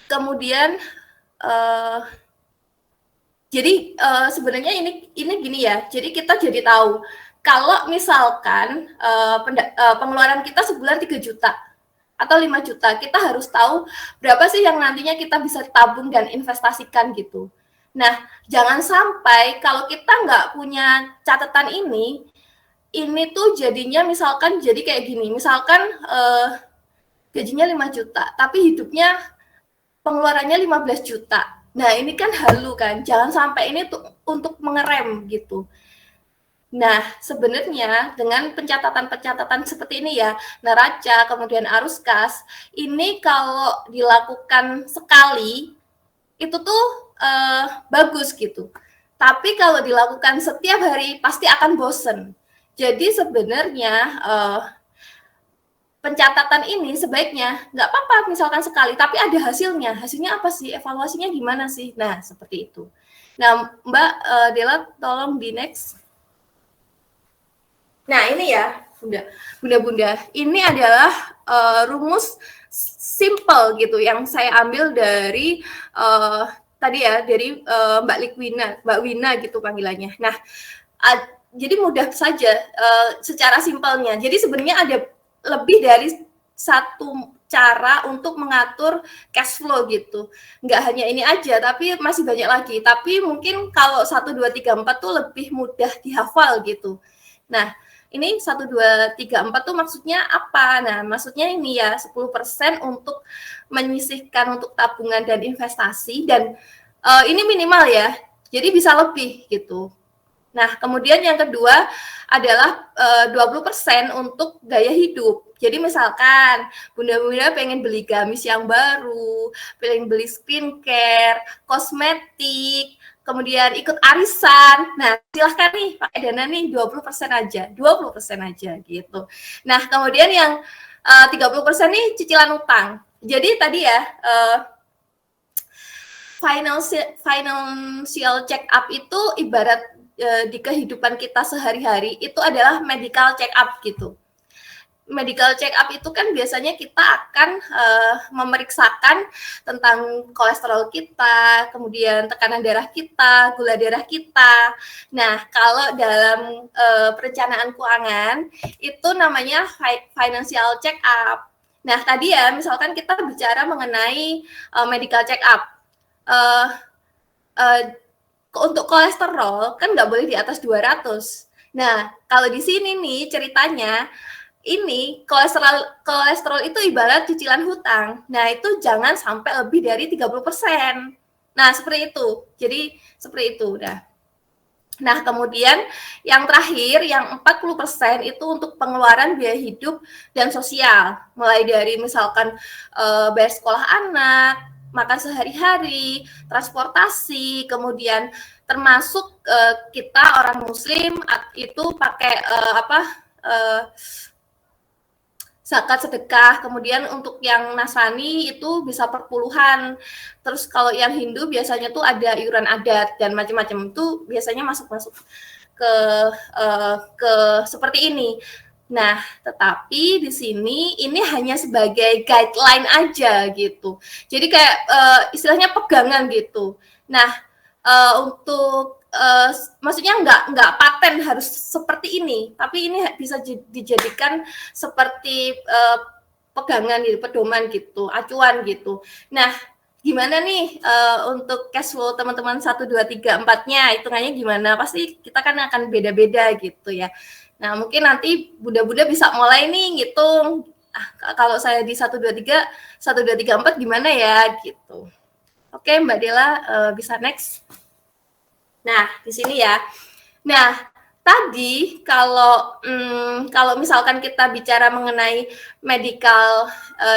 [SPEAKER 3] kemudian jadi sebenarnya ini gini ya. Jadi kita jadi tahu kalau misalkan pengeluaran kita sebulan 3 juta. Atau 5 juta, kita harus tahu berapa sih yang nantinya kita bisa tabung dan investasikan gitu. Nah, jangan sampai kalau kita nggak punya catatan ini tuh jadinya misalkan jadi kayak gini, misalkan gajinya 5 juta, tapi hidupnya pengeluarannya 15 juta. Nah, ini kan halu kan, jangan sampai ini tuh untuk mengerem gitu. Nah, sebenarnya dengan pencatatan-pencatatan seperti ini ya, neraca, kemudian arus kas, ini kalau dilakukan sekali, itu tuh bagus gitu. Tapi kalau dilakukan setiap hari, pasti akan bosen. Jadi sebenarnya pencatatan ini sebaiknya nggak apa-apa misalkan sekali, tapi ada hasilnya. Hasilnya apa sih? Evaluasinya gimana sih? Nah, seperti itu. Nah, Mbak Dela, tolong di next. Nah ini ya bunda-bunda, ini adalah rumus simple gitu yang saya ambil dari tadi ya dari Mbak Wina gitu panggilannya. Nah jadi mudah saja secara simpelnya. Jadi sebenarnya ada lebih dari satu cara untuk mengatur cash flow gitu. Nggak hanya ini aja, tapi masih banyak lagi. Tapi mungkin kalau 1, 2, 3, 4 tuh lebih mudah dihafal gitu. Nah, ini 1, 2, 3, 4 tuh maksudnya apa? Nah, maksudnya ini ya 10% untuk menyisihkan untuk tabungan dan investasi dan ini minimal ya. Jadi bisa lebih gitu. Nah, kemudian yang kedua adalah 20% untuk gaya hidup. Jadi misalkan bunda-bunda pengen beli gamis yang baru, pengen beli skincare, kosmetik, kemudian ikut arisan. Nah, silahkan nih pakai dana nih 20% aja, 20% aja gitu. Nah, kemudian yang 30% nih cicilan utang. Jadi tadi ya financial check up itu ibarat di kehidupan kita sehari-hari itu adalah medical check up gitu. medical check up itu kan biasanya kita akan memeriksakan tentang kolesterol kita, kemudian tekanan darah kita, gula darah kita. Nah, kalau dalam perencanaan keuangan itu namanya financial check up. Nah, tadi ya misalkan kita bicara mengenai medical check up. Untuk kolesterol kan nggak boleh di atas 200. Nah, kalau di sini nih ceritanya, ini kolesterol itu ibarat cicilan hutang. Nah, itu jangan sampai lebih dari 30%. Nah, seperti itu. Jadi, seperti itu udah. Nah, kemudian yang terakhir, yang 40% itu untuk pengeluaran biaya hidup dan sosial. Mulai dari misalkan bayar sekolah anak, makan sehari-hari, transportasi, kemudian termasuk kita orang muslim itu pakai zakat sedekah, kemudian untuk yang Nasrani itu bisa perpuluhan. Terus kalau yang Hindu biasanya tuh ada iuran adat dan macam-macam, itu biasanya masuk ke seperti ini. Nah, tetapi di sini ini hanya sebagai guideline aja gitu. Jadi kayak istilahnya pegangan gitu. Nah, untuk maksudnya nggak paten harus seperti ini, tapi ini bisa dijadikan seperti pegangan gitu, pedoman gitu, acuan gitu. Nah, gimana nih untuk cash flow teman-teman 1, 2, 3, 4-nya hitungannya gimana? Pasti kita kan akan beda-beda gitu ya. Nah, mungkin nanti Bunda-Bunda bisa mulai nih ngitung, kalau saya di 1, 2, 3, 1, 2, 3, 4 gimana ya gitu. Oke, Mbak Dela bisa next. Nah, di sini ya. Nah, tadi kalau misalkan kita bicara mengenai medical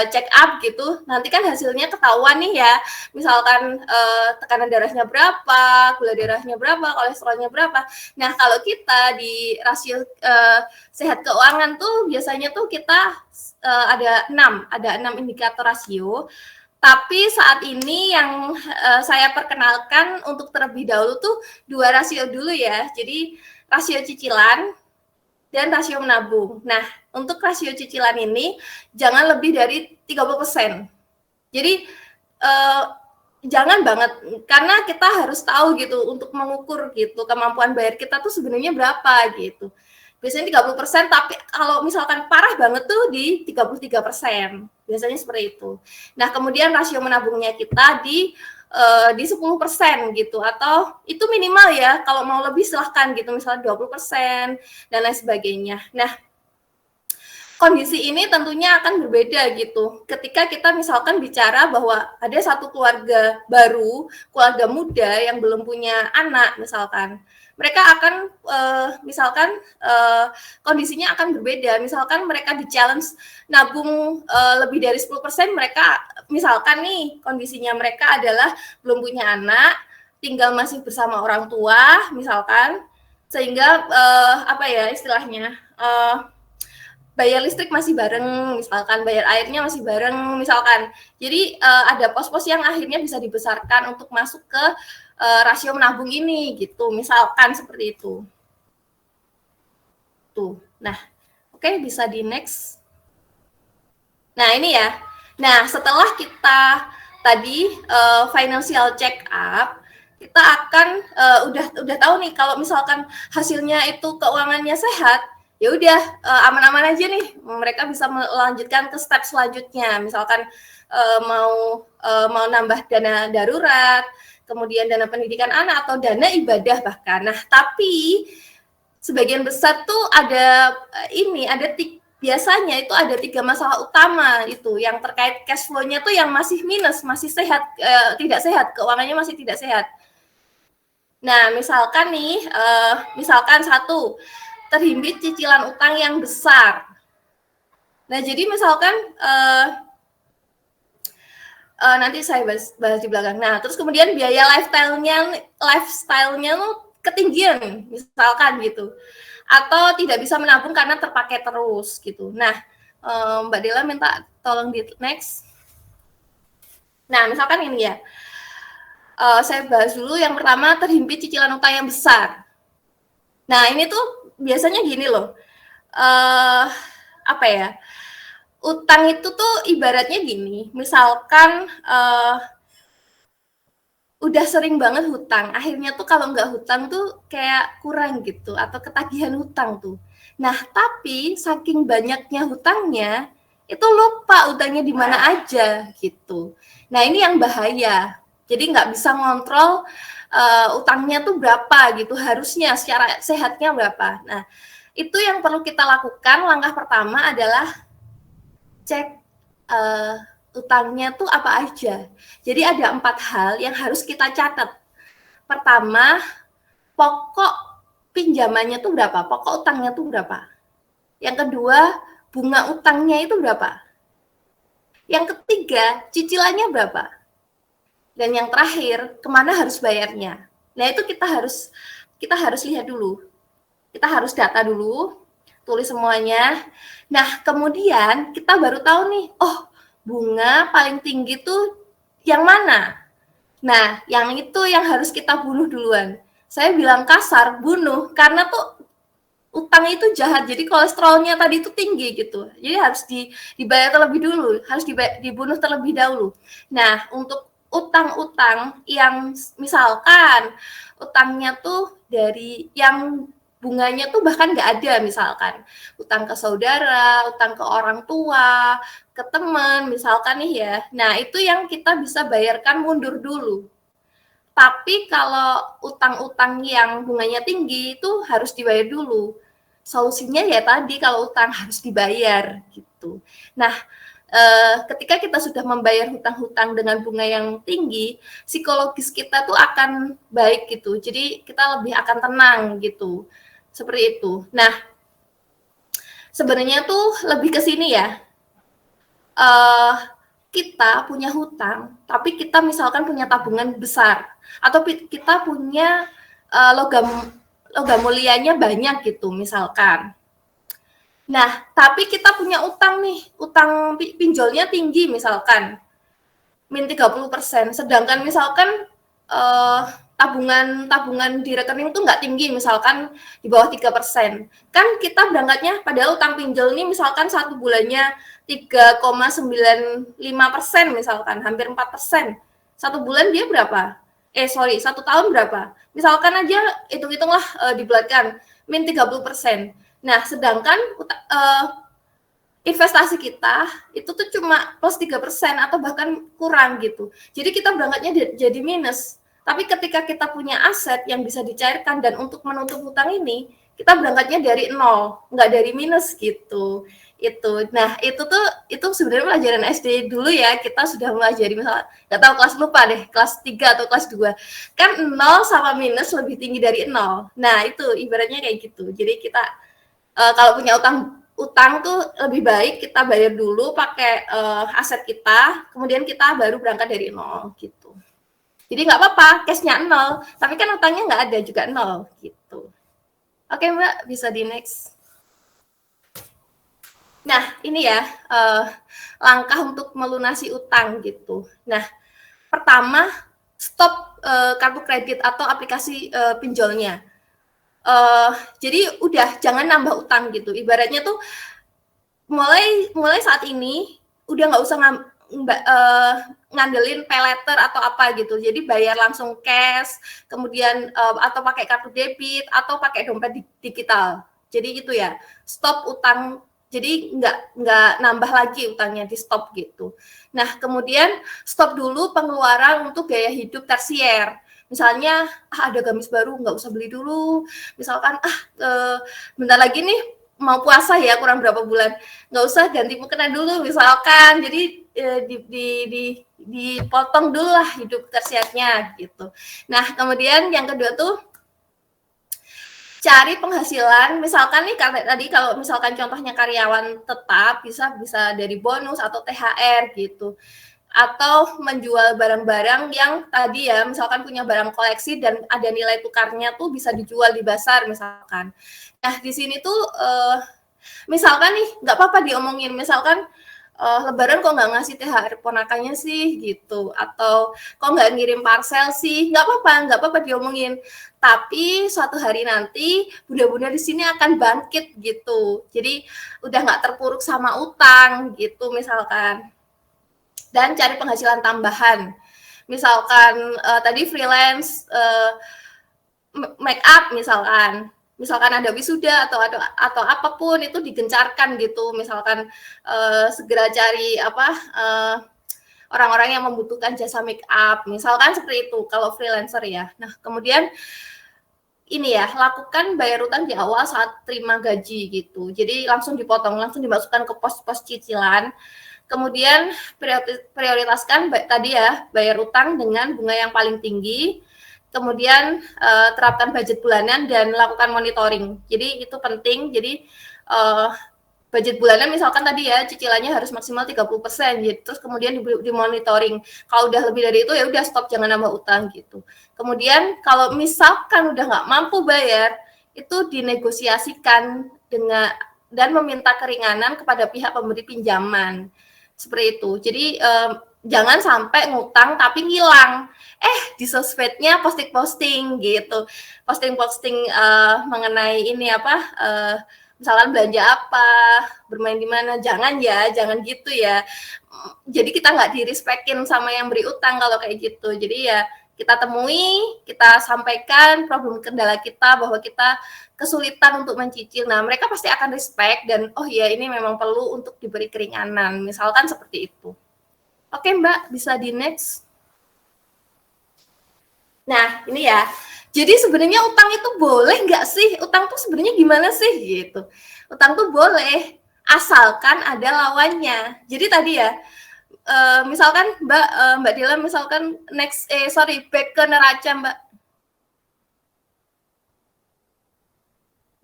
[SPEAKER 3] check up gitu, nanti kan hasilnya ketahuan nih ya. Misalkan tekanan darahnya berapa, gula darahnya berapa, kolesterolnya berapa. Nah, kalau kita di rasio sehat keuangan tuh biasanya tuh kita ada 6 indikator rasio. Tapi saat ini yang saya perkenalkan untuk terlebih dahulu tuh 2 rasio dulu ya. Jadi rasio cicilan dan rasio menabung. Nah, untuk rasio cicilan ini jangan lebih dari 30%. Jadi jangan banget, karena kita harus tahu gitu untuk mengukur gitu kemampuan bayar kita tuh sebenarnya berapa gitu. Biasanya 30%, tapi kalau misalkan parah banget tuh di 33%. Biasanya seperti itu. Nah, kemudian rasio menabungnya kita di 10% gitu, atau itu minimal ya, kalau mau lebih silahkan gitu, misalnya 20% dan lain sebagainya. Nah, kondisi ini tentunya akan berbeda gitu. Ketika kita misalkan bicara bahwa ada satu keluarga baru, keluarga muda yang belum punya anak misalkan, mereka akan misalkan kondisinya akan berbeda. Misalkan mereka di-challenge nabung lebih dari 10%, mereka misalkan nih kondisinya mereka adalah belum punya anak, tinggal masih bersama orang tua misalkan, sehingga apa ya istilahnya, bayar listrik masih bareng misalkan, bayar airnya masih bareng misalkan. Jadi ada pos-pos yang akhirnya bisa dibesarkan untuk masuk ke rasio menabung ini gitu, misalkan seperti itu. Tuh. Nah, oke, bisa di next. Nah, ini ya. Nah, setelah kita tadi financial check up, kita akan udah tahu nih kalau misalkan hasilnya itu keuangannya sehat, ya udah aman-aman aja nih, mereka bisa melanjutkan ke step selanjutnya, misalkan mau nambah dana darurat, kemudian dana pendidikan anak atau dana ibadah bahkan. Nah, tapi sebagian besar tuh ada biasanya itu ada 3 masalah utama itu yang terkait cash flow-nya tuh yang masih minus, masih sehat, tidak sehat, keuangannya masih tidak sehat. Nah, misalkan nih, misalkan 1, terhimpit cicilan utang yang besar. Nah, jadi misalkan nanti saya bahas di belakang. Nah, terus kemudian biaya lifestyle-nya ketinggian, misalkan gitu. Atau tidak bisa menabung karena terpakai terus gitu. Nah, Mbak Dela minta tolong di next. Nah, misalkan ini ya. Saya bahas dulu yang pertama, terhimpit cicilan utang yang besar. Nah, ini tuh biasanya gini loh. apa ya? Utang itu tuh ibaratnya gini, misalkan udah sering banget hutang, akhirnya tuh kalau nggak hutang tuh kayak kurang gitu, atau ketagihan hutang tuh. Nah, tapi saking banyaknya hutangnya, itu lupa utangnya di mana aja gitu. Nah, ini yang bahaya. Jadi nggak bisa ngontrol utangnya tuh berapa gitu, harusnya secara sehatnya berapa. Nah, itu yang perlu kita lakukan. Langkah pertama adalah cek utangnya tuh apa aja. Jadi ada 4 hal yang harus kita catat. Pertama, pokok pinjamannya tuh berapa? Pokok utangnya tuh berapa? Yang kedua, bunga utangnya itu berapa? Yang ketiga, cicilannya berapa? Dan yang terakhir, kemana harus bayarnya? Nah, itu kita harus lihat dulu. Kita harus data dulu, tulis semuanya. Nah, kemudian kita baru tahu nih, oh, bunga paling tinggi tuh yang mana? Nah, yang itu yang harus kita bunuh duluan. Saya bilang kasar, bunuh, karena tuh utang itu jahat, jadi kolesterolnya tadi itu tinggi gitu. Jadi harus dibayar terlebih dulu, harus dibunuh terlebih dahulu. Nah, untuk utang-utang yang misalkan utangnya tuh dari yang bunganya tuh bahkan nggak ada, misalkan utang ke saudara, utang ke orang tua, ke teman, misalkan nih ya. Nah, itu yang kita bisa bayarkan mundur dulu. Tapi kalau utang-utang yang bunganya tinggi itu harus dibayar dulu. Solusinya ya tadi, kalau utang harus dibayar gitu. Nah, ketika kita sudah membayar hutang-hutang dengan bunga yang tinggi, psikologis kita tuh akan baik gitu. Jadi kita lebih akan tenang gitu. Seperti itu. Nah, sebenarnya tuh lebih ke sini ya. Kita punya hutang, tapi kita misalkan punya tabungan besar, atau kita punya logam mulianya banyak gitu misalkan. Nah, tapi kita punya utang nih, utang pinjolnya tinggi misalkan, min 30%, sedangkan misalkan tabungan di rekening tuh nggak tinggi, misalkan di bawah 3%. Kan kita berangkatnya, padahal utang pinjol ini misalkan 1 bulannya 3,95% misalkan, hampir 4%. 1 bulan dia berapa? 1 tahun berapa? Misalkan aja hitung-hitunglah dibulatkan, min 30%. Nah, sedangkan investasi kita itu tuh cuma plus 3% atau bahkan kurang gitu. Jadi kita berangkatnya jadi minus. Tapi ketika kita punya aset yang bisa dicairkan dan untuk menutup hutang ini, kita berangkatnya dari nol, nggak dari minus gitu. Nah, itu sebenarnya pelajaran SD dulu ya, kita sudah melajari, misalnya nggak tahu kelas, lupa deh, kelas 3 atau kelas 2. Kan nol sama minus lebih tinggi dari nol. Nah, itu ibaratnya kayak gitu. Jadi kita kalau punya utang tuh lebih baik kita bayar dulu pakai aset kita, kemudian kita baru berangkat dari nol gitu. Jadi nggak apa-apa, cash-nya nol, tapi kan utangnya nggak ada juga nol gitu. Oke Mbak, bisa di next. Nah, ini ya langkah untuk melunasi utang gitu. Nah, pertama, stop kartu kredit atau aplikasi pinjolnya. Jadi udah jangan nambah utang gitu. Ibaratnya tuh mulai saat ini udah nggak usah ngandelin pay letter atau apa gitu. Jadi bayar langsung cash, kemudian atau pakai kartu debit atau pakai dompet digital. Jadi gitu ya. Stop utang. Jadi nggak nambah lagi utangnya, di stop gitu. Nah, kemudian stop dulu pengeluaran untuk gaya hidup tersier. Misalnya ada gamis baru, nggak usah beli dulu. Misalkan bentar lagi nih mau puasa ya, kurang berapa bulan, nggak usah ganti mukena dulu misalkan. Jadi dipotong dulu lah hidup tersiernya gitu. Nah, kemudian yang kedua tuh cari penghasilan, misalkan nih tadi kalau misalkan contohnya karyawan tetap, bisa dari bonus atau THR gitu, atau menjual barang-barang yang tadi ya, misalkan punya barang koleksi dan ada nilai tukarnya tuh bisa dijual di pasar misalkan. Nah, di sini tuh misalkan nih nggak apa-apa diomongin, misalkan Lebaran kok nggak ngasih THR ponakannya sih gitu, atau kok nggak ngirim parcel sih, nggak apa-apa diomongin. Tapi suatu hari nanti bunda-bunda di sini akan bangkit gitu. Jadi udah nggak terpuruk sama utang gitu misalkan. Dan cari penghasilan tambahan. Misalkan tadi freelance make up misalkan ada wisuda atau apapun itu digencarkan gitu, misalkan segera cari orang-orang yang membutuhkan jasa make up, misalkan seperti itu kalau freelancer ya. Nah kemudian ini ya, lakukan bayar utang di awal saat terima gaji gitu, jadi langsung dipotong, langsung dimasukkan ke pos-pos cicilan. Kemudian prioritaskan tadi ya, bayar utang dengan bunga yang paling tinggi. Kemudian terapkan budget bulanan dan lakukan monitoring. Jadi itu penting. Jadi budget bulanan misalkan tadi ya cicilannya harus maksimal 30%. Gitu. Terus kemudian dimonitoring. Kalau udah lebih dari itu ya udah stop, jangan nambah utang gitu. Kemudian kalau misalkan udah nggak mampu bayar, itu dinegosiasikan dengan dan meminta keringanan kepada pihak pemberi pinjaman. Seperti itu. Jadi jangan sampai ngutang tapi ngilang. Di sosmednya posting-posting gitu. Posting-posting mengenai ini misalkan belanja apa, bermain di mana. Jangan gitu ya. Jadi kita nggak direspekin sama yang beri utang kalau kayak gitu. Jadi ya kita temui, kita sampaikan problem kendala kita bahwa kita kesulitan untuk mencicil. Nah, mereka pasti akan respect dan oh ya ini memang perlu untuk diberi keringanan. Misalkan seperti itu. Oke, Mbak, bisa di next. Nah, ini ya. Jadi sebenarnya utang itu boleh nggak sih? Utang tuh sebenarnya gimana sih gitu? Utang tuh boleh asalkan ada lawannya. Jadi tadi ya, misalkan Mbak Dila misalkan back ke neraca Mbak.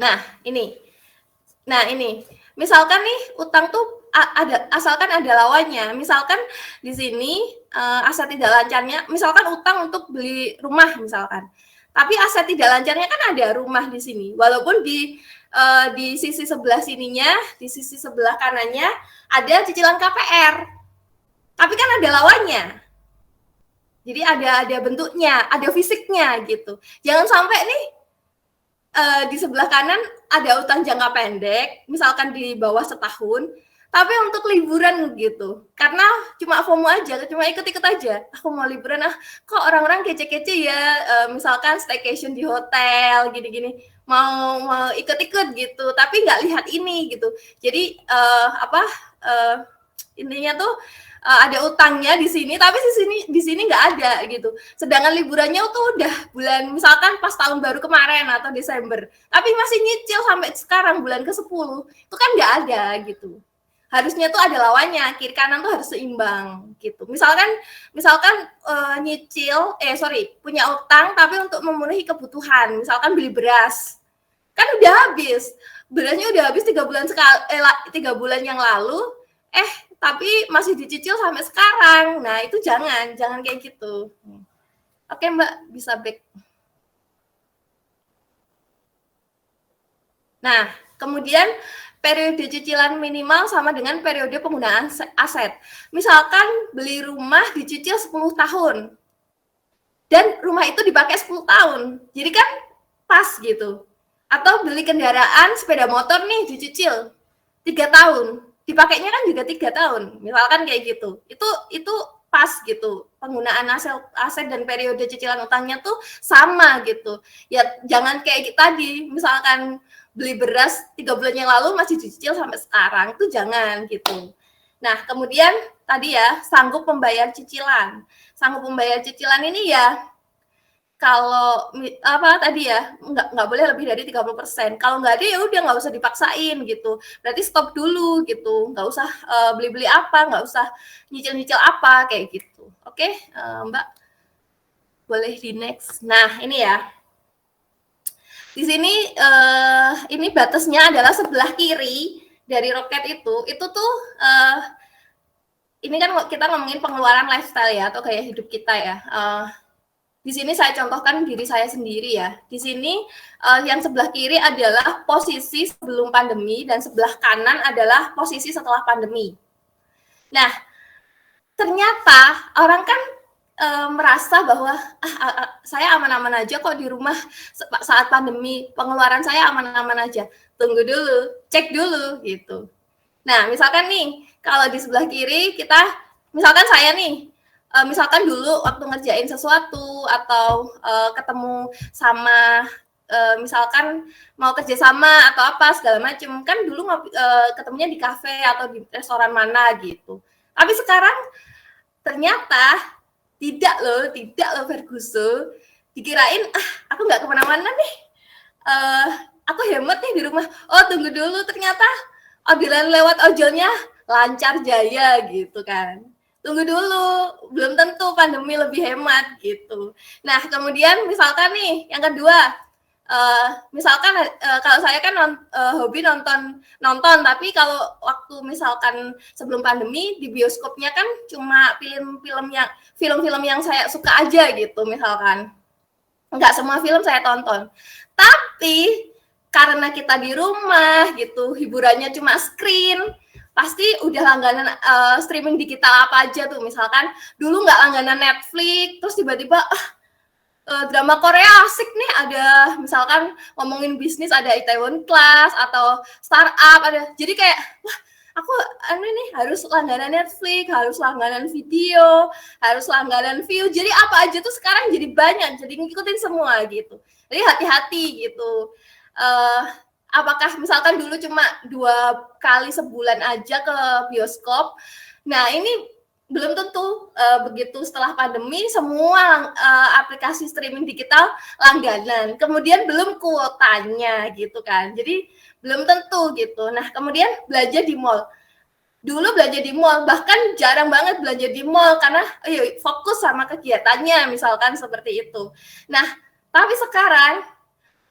[SPEAKER 3] Nah ini misalkan nih utang tuh asalkan ada lawannya. Misalkan di sini aset tidak lancarnya, misalkan utang untuk beli rumah misalkan. Tapi aset tidak lancarnya kan ada rumah di sini. Walaupun di sisi sebelah sininya, di sisi sebelah kanannya ada cicilan KPR. Tapi kan ada lawannya. Jadi ada bentuknya, ada fisiknya gitu. Jangan sampai nih di sebelah kanan ada utang jangka pendek, misalkan di bawah setahun, tapi untuk liburan gitu. Karena cuma FOMO aja, cuma ikut-ikut aja. Aku mau liburan, kok orang-orang kece-kece ya, misalkan staycation di hotel, gini-gini. Mau ikut-ikut gitu, tapi nggak lihat ini gitu. Jadi intinya tuh ada utangnya di sini, tapi di sini nggak ada gitu. Sedangkan liburannya tuh udah bulan misalkan pas tahun baru kemarin atau Desember, tapi masih nyicil sampai sekarang bulan ke-10. Itu kan nggak ada gitu. Harusnya tuh ada lawannya, kiri kanan tuh harus seimbang gitu. Misalkan punya utang tapi untuk memenuhi kebutuhan, misalkan beli beras. Kan udah habis. Berasnya udah habis 3 bulan yang lalu, tapi masih dicicil sampai sekarang. Nah, itu jangan kayak gitu. Oke, Mbak, bisa back. Nah, kemudian periode cicilan minimal sama dengan periode penggunaan aset. Misalkan beli rumah dicicil 10 tahun. Dan rumah itu dipakai 10 tahun. Jadi kan pas gitu. Atau beli kendaraan sepeda motor nih dicicil 3 tahun. Dipakainya kan juga 3 tahun, misalkan kayak gitu. Itu pas gitu. Penggunaan aset dan periode cicilan utangnya tuh sama gitu. Ya jangan kayak tadi, misalkan beli beras 3 bulan yang lalu masih dicicil sampai sekarang, itu jangan gitu. Nah, kemudian tadi ya, sanggup membayar cicilan. Sanggup membayar cicilan ini ya kalau tadi ya nggak boleh lebih dari 30%. Kalau nggak ada ya udah nggak usah dipaksain gitu. Berarti stop dulu gitu. Nggak usah beli-beli apa, nggak usah nyicil-nyicil apa kayak gitu. Oke, Mbak, boleh di next. Nah ini ya. Di sini ini batasnya adalah sebelah kiri dari roket itu tuh ini kan kita ngomongin pengeluaran lifestyle ya atau gaya hidup kita ya. Di sini saya contohkan diri saya sendiri ya. Di sini yang sebelah kiri adalah posisi sebelum pandemi dan sebelah kanan adalah posisi setelah pandemi. Nah, ternyata orang kan merasa bahwa saya aman-aman aja kok di rumah saat pandemi, pengeluaran saya aman-aman aja. Tunggu dulu, cek dulu gitu. Nah, misalkan nih, kalau di sebelah kiri kita, misalkan saya nih, misalkan dulu waktu ngerjain sesuatu atau ketemu sama misalkan mau kerja sama atau apa segala macam, kan dulu ketemunya di kafe atau di restoran mana gitu. Tapi sekarang ternyata tidak loh Ferguson. Dikirain aku nggak kemana-mana nih, aku hemat nih di rumah. Oh tunggu dulu, ternyata orderan lewat ojolnya lancar jaya gitu kan. Tunggu dulu, belum tentu pandemi lebih hemat gitu. Nah kemudian misalkan nih yang kedua, misalkan kalau saya kan hobi nonton, tapi kalau waktu misalkan sebelum pandemi di bioskopnya kan cuma film-film yang saya suka aja gitu, misalkan nggak semua film saya tonton. Tapi karena kita di rumah gitu, hiburannya cuma screen, pasti udah langganan streaming digital apa aja tuh, misalkan dulu nggak langganan Netflix, terus tiba-tiba drama Korea asik nih, ada misalkan ngomongin bisnis, ada Itaewon Class atau startup ada, jadi kayak wah aku nih harus langganan Netflix, harus langganan video, harus langganan view, jadi apa aja tuh sekarang jadi banyak, jadi ngikutin semua gitu. Jadi hati-hati gitu. Apakah misalkan dulu cuma 2 kali sebulan aja ke bioskop, nah ini belum tentu begitu setelah pandemi semua aplikasi streaming digital langganan, kemudian belum kuotanya gitu kan, jadi belum tentu gitu. Nah kemudian belanja di mall, dulu belanja di mall bahkan jarang banget belanja di mall karena fokus sama kegiatannya misalkan seperti itu. Nah tapi sekarang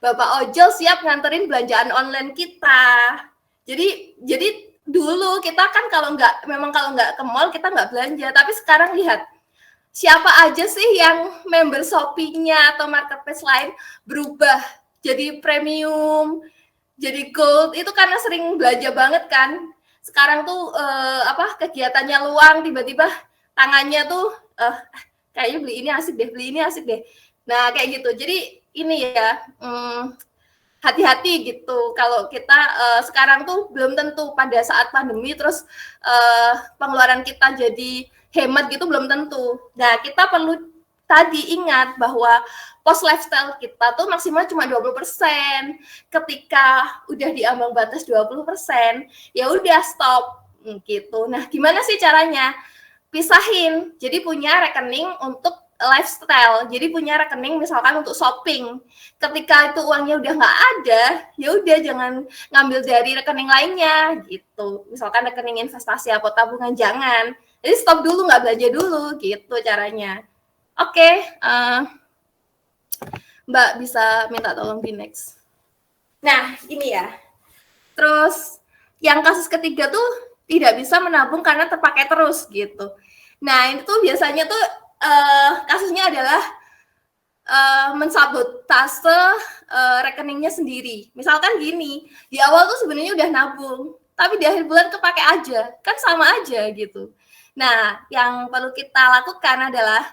[SPEAKER 3] Bapak ojol siap nganterin belanjaan online kita, jadi dulu kita kan kalau nggak ke mall kita nggak belanja, tapi sekarang lihat siapa aja sih yang member Shopee-nya atau marketplace lain berubah jadi premium, jadi gold, itu karena sering belanja banget kan. Sekarang tuh kegiatannya luang, tiba-tiba tangannya tuh kayaknya beli ini asik deh. Nah kayak gitu, jadi ini ya hati-hati gitu kalau kita sekarang tuh belum tentu pada saat pandemi terus pengeluaran kita jadi hemat gitu, belum tentu. Nah kita perlu tadi ingat bahwa post lifestyle kita tuh maksimal cuma 20%. Ketika udah di ambang batas 20%, ya udah stop gitu. Nah gimana sih caranya? Pisahin, jadi punya rekening untuk lifestyle, jadi punya rekening misalkan untuk shopping. Ketika itu uangnya udah nggak ada, ya udah jangan ngambil dari rekening lainnya gitu. Misalkan rekening investasi atau tabungan jangan. Jadi stop dulu, nggak belanja dulu gitu caranya. Oke, Mbak bisa minta tolong di next. Nah ini ya. Terus yang kasus ketiga tuh tidak bisa menabung karena terpakai terus gitu. Nah itu tuh biasanya tuh kasusnya adalah mensabotase rekeningnya sendiri. Misalkan gini, di awal tuh sebenarnya udah nabung, tapi di akhir bulan kepake aja, kan sama aja gitu. Nah, yang perlu kita lakukan adalah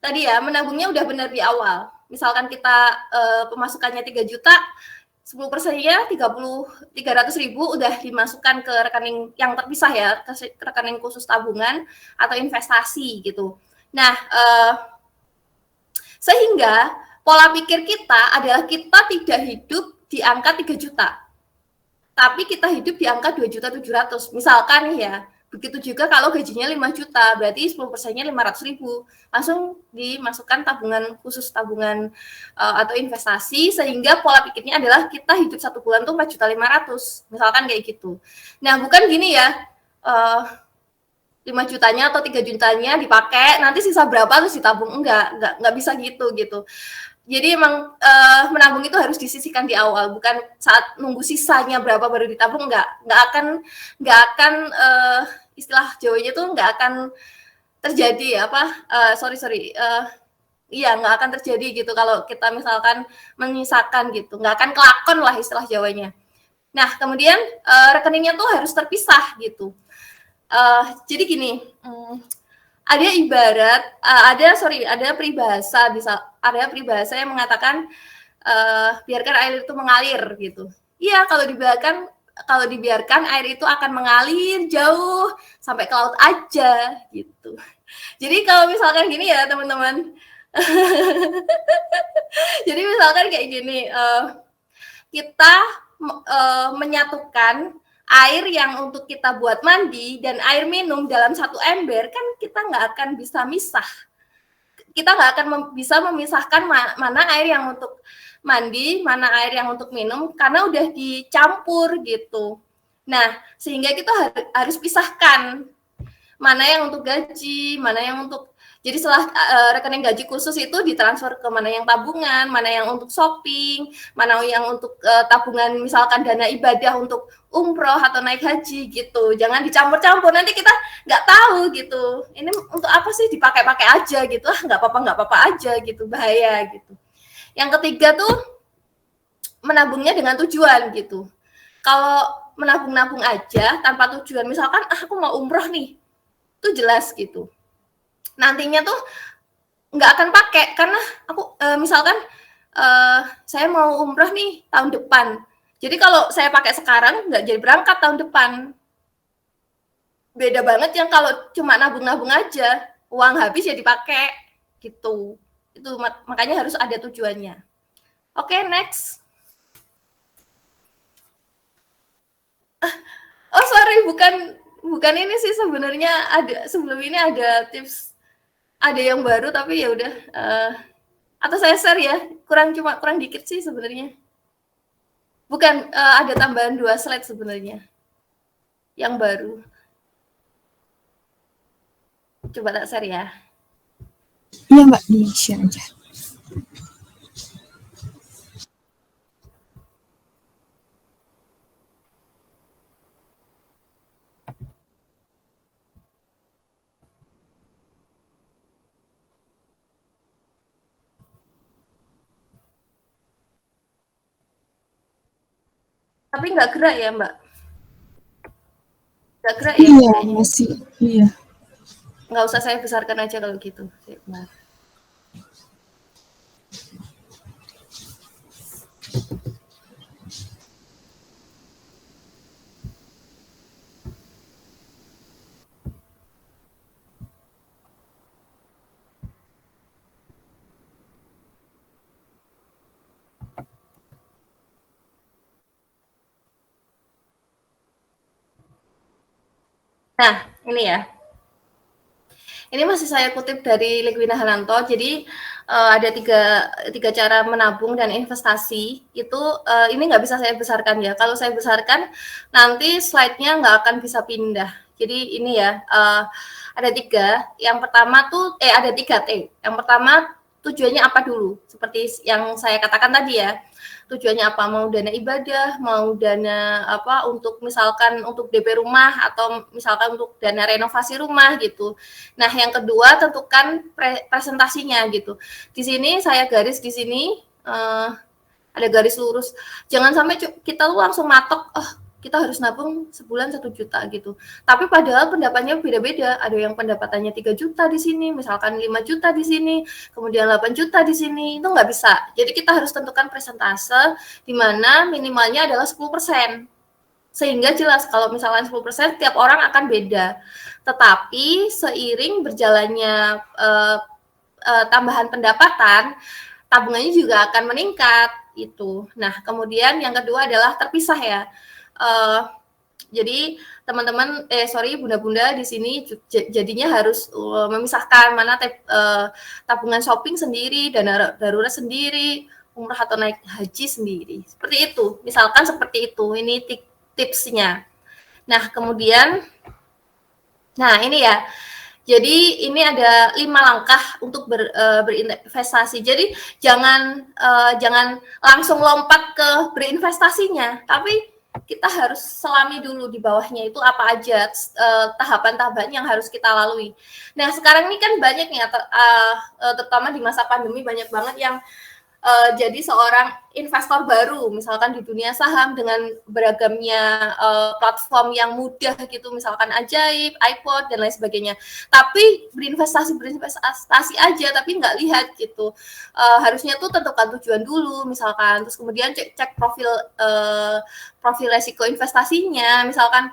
[SPEAKER 3] tadi ya, menabungnya udah benar di awal. Misalkan kita pemasukannya 3 juta, 10%-nya 300.000 udah dimasukkan ke rekening yang terpisah ya, ke rekening khusus tabungan atau investasi gitu. Nah, sehingga pola pikir kita adalah kita tidak hidup di angka 3 juta, tapi kita hidup di angka 2.700.000. Misalkan ya, begitu juga kalau gajinya 5 juta, berarti 10%-nya 500.000. Langsung dimasukkan khusus tabungan atau investasi, sehingga pola pikirnya adalah kita hidup 1 bulan tuh 4.500.000. Misalkan kayak gitu. Nah, bukan gini ya, 5 jutanya atau 3 jutanya dipakai, nanti sisa berapa terus ditabung, enggak bisa gitu. Jadi emang menabung itu harus disisihkan di awal, bukan saat nunggu sisanya berapa baru ditabung, enggak akan istilah Jawanya tuh enggak akan terjadi enggak akan terjadi gitu kalau kita misalkan menyisakan gitu, enggak akan kelakon lah istilah Jawanya. Nah, kemudian rekeningnya tuh harus terpisah gitu. Jadi gini, ada ibarat, ada peribahasa, ada peribahasa yang mengatakan biarkan air itu mengalir gitu. Iya, kalau dibiarkan air itu akan mengalir jauh sampai ke laut aja gitu. Jadi kalau misalkan gini ya teman-teman, jadi misalkan kayak gini, kita menyatukan air yang untuk kita buat mandi dan air minum dalam satu ember, kan kita nggak akan bisa misah. Kita nggak akan bisa memisahkan mana air yang untuk mandi, mana air yang untuk minum, karena udah dicampur gitu. Nah, sehingga kita harus pisahkan mana yang untuk gaji, mana yang untuk, jadi setelah rekening gaji khusus itu ditransfer ke mana yang tabungan, mana yang untuk shopping, mana yang untuk tabungan misalkan dana ibadah untuk umroh atau naik haji gitu. Jangan dicampur-campur, nanti kita nggak tahu gitu. Ini untuk apa sih, dipakai-pakai aja gitu. Nggak apa-apa aja gitu, bahaya gitu. Yang ketiga tuh menabungnya dengan tujuan gitu. Kalau menabung-nabung aja tanpa tujuan, misalkan aku mau umroh nih, itu jelas gitu. Nantinya tuh nggak akan pakai, karena aku misalkan saya mau umroh nih tahun depan. Jadi kalau saya pakai sekarang nggak jadi berangkat tahun depan. Beda banget yang kalau cuma nabung-nabung aja, uang habis ya dipakai gitu. Itu makanya harus ada tujuannya. Oke, next. Oh sorry, bukan ini sih sebenarnya, sebelum ini ada tips, ada yang baru tapi ya udah, atau saya share ya, kurang dikit sih sebenarnya. Bukan, ada tambahan 2 slide sebenarnya yang baru. Coba tak share ya.
[SPEAKER 2] Iya Mbak, di share aja.
[SPEAKER 3] Tapi nggak gerak ya Mbak? Nggak gerak ya?
[SPEAKER 2] Iya,
[SPEAKER 3] kayaknya.
[SPEAKER 2] masih. Iya.
[SPEAKER 3] Nggak usah, saya besarkan aja kalau gitu. Nah, ini ya. Ini masih saya kutip dari Likwina Hananto. Jadi ada tiga cara menabung dan investasi. Itu ini nggak bisa saya besarkan ya. Kalau saya besarkan nanti slide-nya nggak akan bisa pindah. Jadi ini ya, ada 3. Yang pertama tuh ada 3T. Yang pertama, tujuannya apa dulu? Seperti yang saya katakan tadi ya. Tujuannya apa? Mau dana ibadah, mau dana apa untuk misalkan untuk DP rumah, atau misalkan untuk dana renovasi rumah gitu. Nah, yang kedua tentukan presentasinya gitu. Di sini saya garis di sini ada garis lurus. Jangan sampai kita langsung matok, kita harus nabung sebulan 1 juta gitu. Tapi padahal pendapatnya beda-beda. Ada yang pendapatannya 3 juta di sini, misalkan 5 juta di sini, kemudian 8 juta di sini. Itu nggak bisa. Jadi kita harus tentukan presentase di mana minimalnya adalah 10%. Sehingga jelas kalau misalkan 10%, tiap orang akan beda. Tetapi seiring berjalannya tambahan pendapatan, tabungannya juga akan meningkat itu. Nah, kemudian yang kedua adalah terpisah ya. Jadi teman-teman, bunda-bunda di sini jadinya harus memisahkan mana tabungan shopping sendiri, dana darurat sendiri, umrah atau naik haji sendiri. Seperti itu. Misalkan seperti itu. Ini tipsnya. Nah, kemudian, ini ya. Jadi ini ada 5 langkah untuk berinvestasi. Jadi jangan langsung lompat ke berinvestasinya, tapi kita harus selami dulu di bawahnya itu apa aja tahapan-tahapan yang harus kita lalui. Nah, sekarang ini kan banyak nih, terutama di masa pandemi banyak banget yang jadi seorang investor baru, misalkan di dunia saham dengan beragamnya platform yang mudah gitu, misalkan Ajaib, iPod dan lain sebagainya. Tapi berinvestasi aja, tapi nggak lihat gitu. Harusnya tuh tentukan tujuan dulu, misalkan, terus kemudian cek profil resiko investasinya, misalkan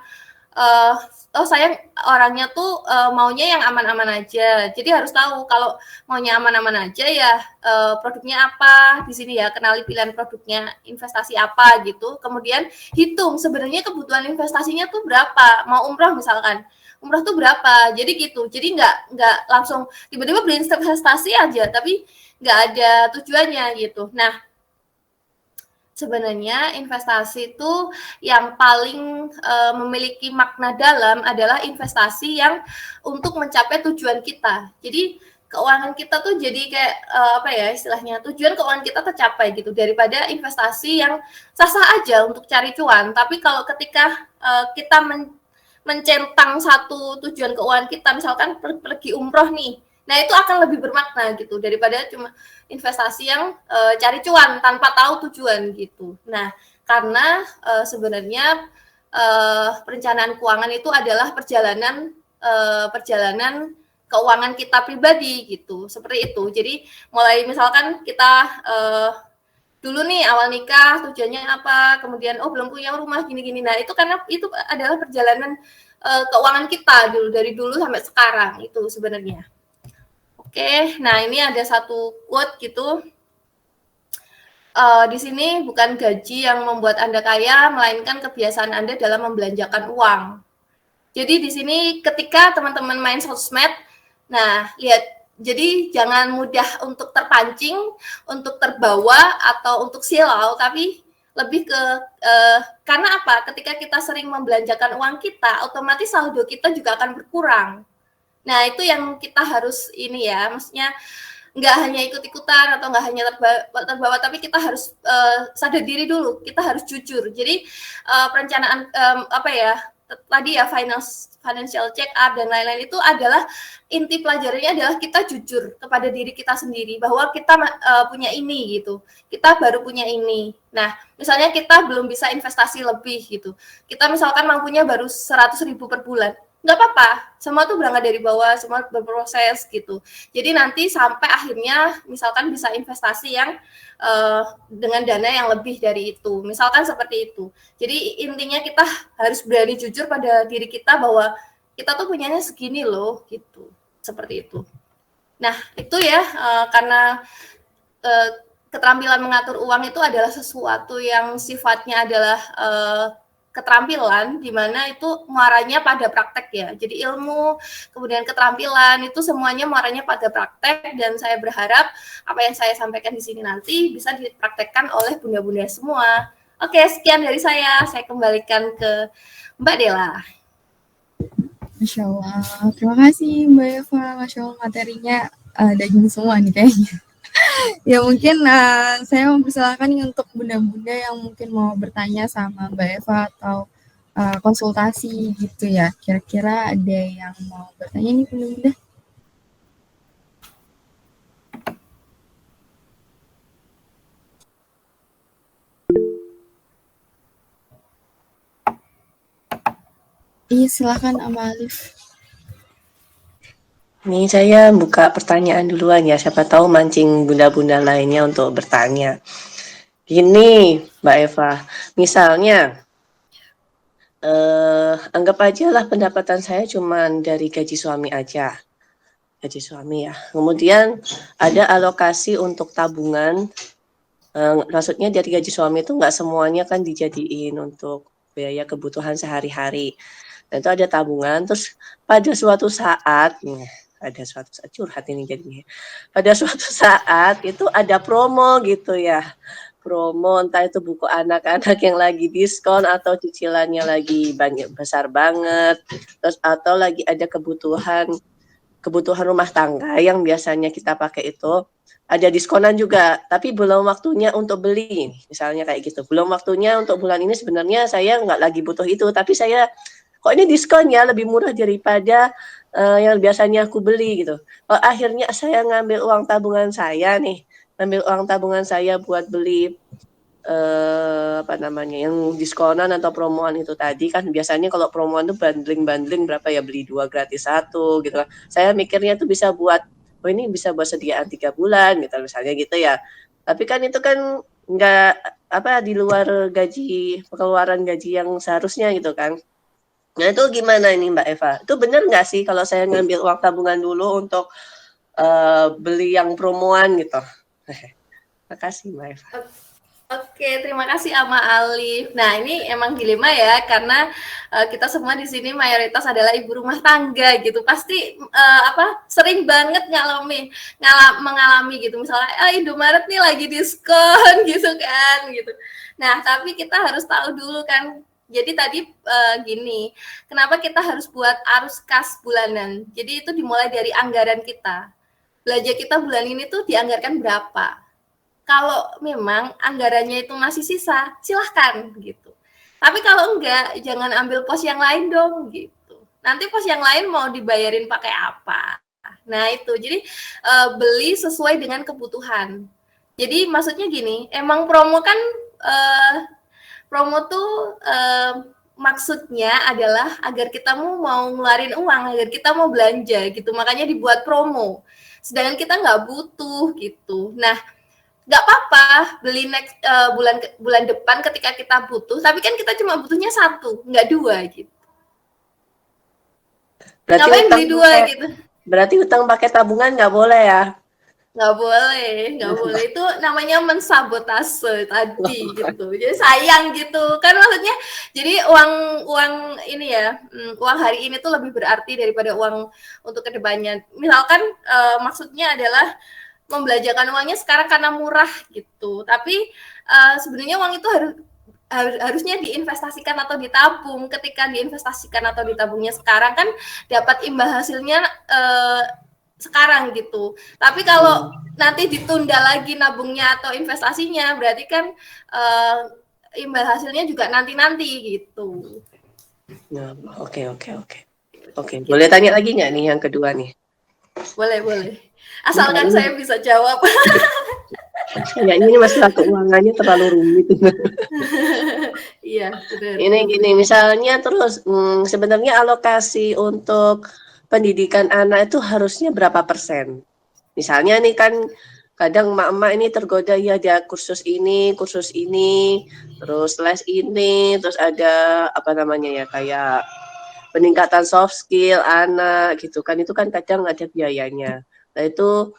[SPEAKER 3] oh saya orangnya tuh maunya yang aman-aman aja. Jadi harus tahu kalau maunya aman-aman aja ya produknya apa di sini ya, kenali pilihan produknya investasi apa gitu. Kemudian hitung sebenarnya kebutuhan investasinya tuh berapa. Mau umroh misalkan, umroh tuh berapa. Jadi gitu. Jadi nggak langsung tiba-tiba beli investasi aja, tapi nggak ada tujuannya gitu. Nah, sebenarnya investasi itu yang paling memiliki makna dalam adalah investasi yang untuk mencapai tujuan kita. Jadi keuangan kita tuh jadi kayak apa ya istilahnya, tujuan keuangan kita tercapai gitu, daripada investasi yang sah-sah aja untuk cari cuan. Tapi kalau ketika kita mencentang satu tujuan keuangan kita, misalkan pergi umroh nih, nah itu akan lebih bermakna gitu daripada cuma investasi yang cari cuan tanpa tahu tujuan gitu. Nah, karena sebenarnya perencanaan keuangan itu adalah perjalanan keuangan kita pribadi gitu, seperti itu. Jadi mulai misalkan kita dulu nih awal nikah tujuannya apa, kemudian oh belum punya rumah gini-gini. Nah, itu karena itu adalah perjalanan keuangan kita dulu dari dulu sampai sekarang itu sebenarnya. Oke, nah ini ada satu quote gitu. Di sini bukan gaji yang membuat Anda kaya, melainkan kebiasaan Anda dalam membelanjakan uang. Jadi di sini ketika teman-teman main sosmed, nah lihat, jadi jangan mudah untuk terpancing, untuk terbawa atau untuk silau, tapi lebih ke karena apa? Ketika kita sering membelanjakan uang kita, otomatis saldo kita juga akan berkurang. Nah, itu yang kita harus ini ya, maksudnya nggak hanya ikut-ikutan atau nggak hanya terbawa, tapi kita harus sadar diri dulu, kita harus jujur. Jadi perencanaan apa ya, tadi ya financial check up dan lain-lain itu adalah inti pelajarannya adalah kita jujur kepada diri kita sendiri bahwa kita punya ini gitu, kita baru punya ini. Nah, misalnya kita belum bisa investasi lebih gitu, kita misalkan mampunya baru 100.000 per bulan, nggak apa-apa, semua tuh berangkat dari bawah, semua berproses gitu. Jadi nanti sampai akhirnya misalkan bisa investasi yang dengan dana yang lebih dari itu, misalkan seperti itu. Jadi intinya kita harus berani jujur pada diri kita bahwa kita tuh punyanya segini loh, gitu, seperti itu. Nah itu ya karena keterampilan mengatur uang itu adalah sesuatu yang sifatnya adalah keterampilan, di mana itu muaranya pada praktek ya. Jadi ilmu, kemudian keterampilan itu semuanya muaranya pada praktek, dan saya berharap apa yang saya sampaikan di sini nanti bisa dipraktekkan oleh bunda-bunda semua. Oke, sekian dari saya kembalikan ke Mbak Dela.
[SPEAKER 2] Masya Allah, terima kasih Mbak Eva. Masya Allah materinya daging semua nih kayaknya. Ya mungkin saya mempersilahkan nih untuk bunda-bunda yang mungkin mau bertanya sama Mbak Eva atau konsultasi gitu ya. Kira-kira ada yang mau bertanya nih bunda-bunda? Iya silakan Ama Alif.
[SPEAKER 1] Ini saya buka pertanyaan duluan ya, siapa tahu mancing bunda-bunda lainnya untuk bertanya. Gini, Mbak Eva, misalnya anggap aja lah pendapatan saya cuma dari gaji suami aja, gaji suami ya. Kemudian ada alokasi untuk tabungan, maksudnya dari gaji suami itu nggak semuanya kan dijadiin untuk biaya kebutuhan sehari-hari. Dan itu ada tabungan, terus pada suatu saat, curhat ini jadinya. Pada suatu saat itu ada promo gitu ya. Promo entah itu buku anak-anak yang lagi diskon atau cicilannya lagi besar banget. Terus atau lagi ada kebutuhan rumah tangga yang biasanya kita pakai itu ada diskonan juga, tapi belum waktunya untuk beli. Misalnya kayak gitu. Belum waktunya untuk bulan ini, sebenarnya saya nggak lagi butuh itu, tapi saya kok ini diskon ya, lebih murah daripada yang biasanya aku beli gitu. Akhirnya saya ngambil uang tabungan saya nih, ambil uang tabungan saya buat beli apa namanya yang diskonan atau promoan itu tadi kan biasanya kalau promoan tuh bundling berapa ya beli 2 gratis 1 gitu kan. Saya mikirnya tuh bisa buat oh ini bisa buat sediaan 3 bulan gitu misalnya gitu ya. Tapi kan itu kan nggak apa di luar gaji pengeluaran gaji yang seharusnya gitu kan. Nah itu gimana ini Mbak Eva? Itu benar nggak sih kalau saya ngambil uang tabungan dulu untuk beli yang promoan gitu? Makasih Mbak Eva.
[SPEAKER 3] Oke, terima kasih Ama Alif. Nah, ini emang dilema ya, karena kita semua di sini mayoritas adalah ibu rumah tangga gitu. Pasti sering banget mengalami gitu. Misalnya, Indomaret nih lagi diskon gitu kan, gitu. Nah, tapi kita harus tahu dulu kan. Jadi tadi gini, kenapa kita harus buat arus kas bulanan? Jadi itu dimulai dari anggaran kita. Belanja kita bulan ini tuh dianggarkan berapa? Kalau memang anggarannya itu masih sisa, silahkan gitu. Tapi kalau enggak, jangan ambil pos yang lain dong gitu. Nanti pos yang lain mau dibayarin pakai apa? Nah itu, jadi beli sesuai dengan kebutuhan. Jadi maksudnya gini, emang promo kan promo tuh maksudnya adalah agar kita mau ngeluarin uang, agar kita mau belanja gitu. Makanya dibuat promo. Sedangkan kita nggak butuh gitu. Nah, nggak apa-apa beli next bulan depan ketika kita butuh, tapi kan kita cuma butuhnya 1, nggak 2 gitu.
[SPEAKER 1] Berarti
[SPEAKER 3] Ngapain beli 2 gitu?
[SPEAKER 1] Berarti utang pakai tabungan nggak boleh ya?
[SPEAKER 3] Nggak boleh. Itu namanya mensabotase tadi gitu. Jadi sayang gitu. Kan maksudnya jadi uang ini ya, uang hari ini tuh lebih berarti daripada uang untuk kedepannya. Misalkan maksudnya adalah membelanjakan uangnya sekarang karena murah gitu. Tapi sebenarnya uang itu harusnya diinvestasikan atau ditabung. Ketika diinvestasikan atau ditabungnya sekarang kan dapat imbal hasilnya sekarang gitu. Tapi kalau nanti ditunda lagi nabungnya atau investasinya, berarti kan imbal hasilnya juga nanti-nanti gitu.
[SPEAKER 1] Oke. Gitu. Boleh tanya lagi nggak nih yang kedua nih?
[SPEAKER 3] Boleh. Asalkan saya bisa jawab.
[SPEAKER 1] Kayaknya ini masalah keuangannya terlalu rumit.
[SPEAKER 3] Iya, benar.
[SPEAKER 1] Ini gini, misalnya terus sebenarnya alokasi untuk pendidikan anak itu harusnya berapa persen? Misalnya nih kan kadang emak-emak ini tergoda ya dia kursus ini, terus les ini, terus ada apa namanya ya kayak peningkatan soft skill anak gitu kan, itu kan kadang ada biayanya. Nah itu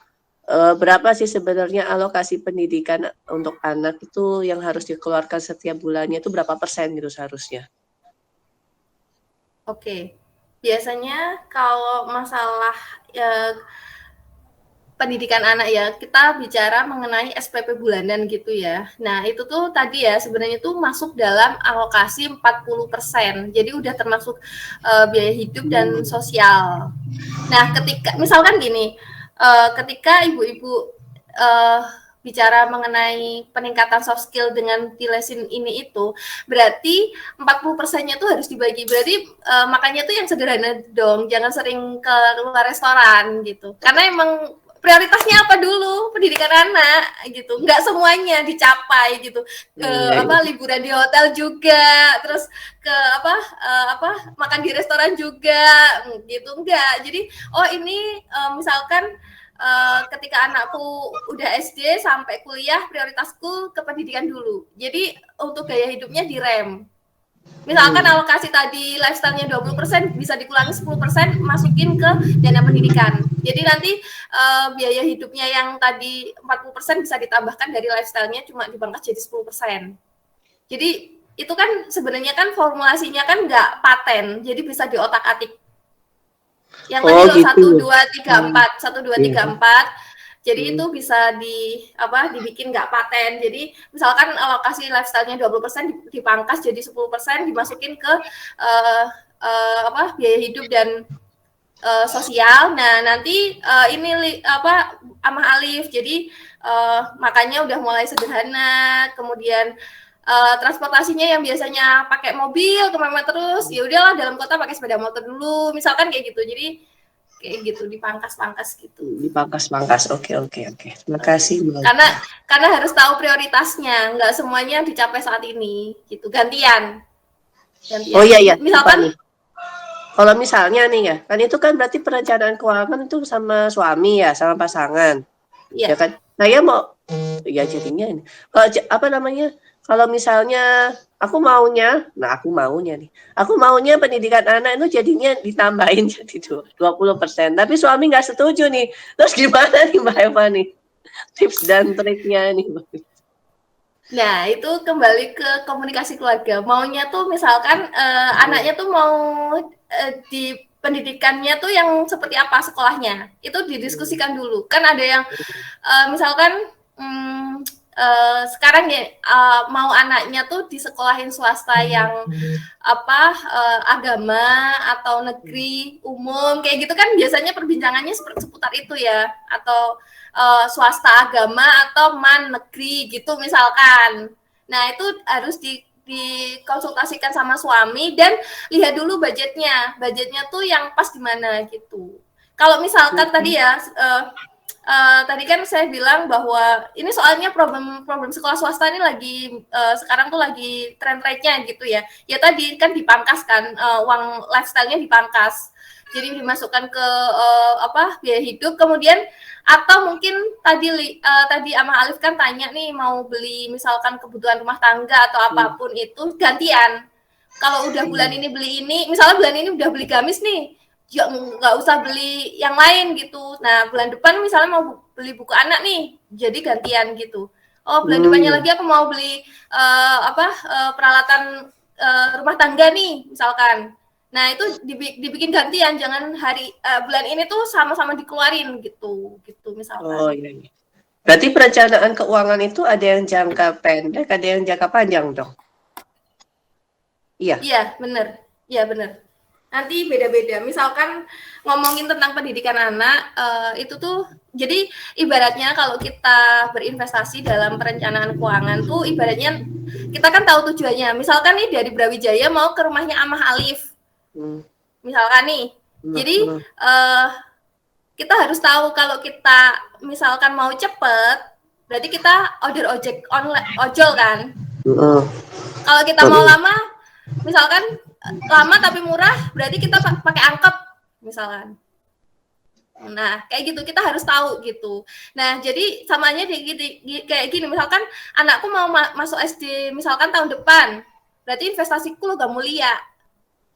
[SPEAKER 1] berapa sih sebenarnya alokasi pendidikan untuk anak itu yang harus dikeluarkan setiap bulannya itu berapa persen gitu seharusnya?
[SPEAKER 3] Oke, biasanya kalau masalah pendidikan anak ya, kita bicara mengenai SPP bulanan gitu ya. Nah, itu tuh tadi ya sebenarnya tuh masuk dalam alokasi 40%. Jadi udah termasuk biaya hidup dan sosial. Nah, ketika misalkan gini, ketika ibu-ibu bicara mengenai peningkatan soft skill dengan dilesin ini itu, berarti 40%-nya tuh harus dibagi. Berarti makanya tuh yang sederhana dong, jangan sering ke luar restoran gitu. Karena emang prioritasnya apa dulu? Pendidikan anak gitu. Nggak semuanya dicapai gitu. Liburan di hotel juga, terus ke makan di restoran juga gitu. Enggak. Jadi ini misalkan ketika anakku udah SD sampai kuliah, prioritasku ke pendidikan dulu. Jadi untuk gaya hidupnya direm. Misalkan alokasi tadi lifestyle-nya 20% bisa dikurangi 10% masukin ke dana pendidikan. Jadi nanti biaya hidupnya yang tadi 40% bisa ditambahkan dari lifestyle-nya cuma dipangkas jadi 10%. Jadi itu kan sebenarnya kan formulasinya kan nggak paten, jadi bisa diotak-atik. Yang tadi
[SPEAKER 1] gitu.
[SPEAKER 3] 1, 2, 3, 4, 1, 2, 3, 4. Jadi itu bisa dibikin nggak paten. Jadi misalkan alokasi lifestyle-nya 20% dipangkas jadi 10% dimasukin ke biaya hidup dan sosial. Nah, nanti Amah Alif. Jadi makanya udah mulai sederhana, kemudian transportasinya yang biasanya pakai mobil kemana terus, ya udahlah dalam kota pakai sepeda motor dulu, misalkan kayak gitu. Jadi kayak gitu, dipangkas-pangkas gitu.
[SPEAKER 1] Dipangkas-pangkas. Oke. Terima kasih, Mbak.
[SPEAKER 3] Karena harus tahu prioritasnya, nggak semuanya dicapai saat ini, gitu. Gantian.
[SPEAKER 1] Oh iya.
[SPEAKER 3] Misalkan,
[SPEAKER 1] kalau misalnya nih ya, kan itu kan berarti perencanaan keuangan itu sama suami ya, sama pasangan, ya kan? Saya mau, ya jadinya ini, apa namanya? Kalau misalnya aku maunya pendidikan anak itu jadinya ditambahin jadi 20%, tapi suami nggak setuju nih. Terus gimana nih Mbak Eva nih? Tips dan triknya nih.
[SPEAKER 3] Nah, itu kembali ke komunikasi keluarga. Maunya tuh misalkan anaknya tuh mau di pendidikannya tuh yang seperti apa sekolahnya. Itu didiskusikan dulu. Kan ada yang misalkan sekarang ya mau anaknya tuh di sekolahin swasta yang agama atau negeri umum kayak gitu kan biasanya perbincangannya seputar itu ya, atau swasta agama atau negeri gitu misalkan. Nah itu harus dikonsultasikan sama suami dan lihat dulu budgetnya tuh yang pas di mana gitu. Kalau misalkan tadi ya tadi kan saya bilang bahwa ini soalnya problem sekolah swasta ini lagi sekarang tuh lagi tren-trennya gitu ya. Ya tadi kan dipangkas kan, uang lifestyle-nya dipangkas. Jadi dimasukkan ke biaya hidup, kemudian atau mungkin tadi Ama Alif kan tanya nih mau beli misalkan kebutuhan rumah tangga atau apapun itu gantian. Kalau udah bulan ini beli ini, misalnya bulan ini udah beli gamis nih, ya nggak usah beli yang lain gitu. Nah bulan depan misalnya mau beli buku anak nih, jadi gantian gitu. Oh bulan depannya lagi aku mau beli peralatan rumah tangga nih misalkan. Nah itu dibikin gantian, jangan bulan ini tuh sama-sama dikeluarin gitu misalkan.
[SPEAKER 1] Oh iya. Berarti perencanaan keuangan itu ada yang jangka pendek, ada yang jangka panjang dong? Iya.
[SPEAKER 3] Iya benar. Nanti beda-beda. Misalkan ngomongin tentang pendidikan anak, itu tuh jadi ibaratnya kalau kita berinvestasi dalam perencanaan keuangan tuh ibaratnya kita kan tahu tujuannya. Misalkan nih dari Brawijaya mau ke rumahnya Amah Alif. Misalkan nih. Jadi kita harus tahu kalau kita misalkan mau cepet, berarti kita order ojol kan. Kalau kita mau lama, misalkan lama tapi murah, berarti kita pakai angkot misalkan. Nah kayak gitu kita harus tahu gitu. Nah jadi samanya kayak gini, misalkan anakku mau masuk SD misalkan tahun depan, berarti investasiku logam mulia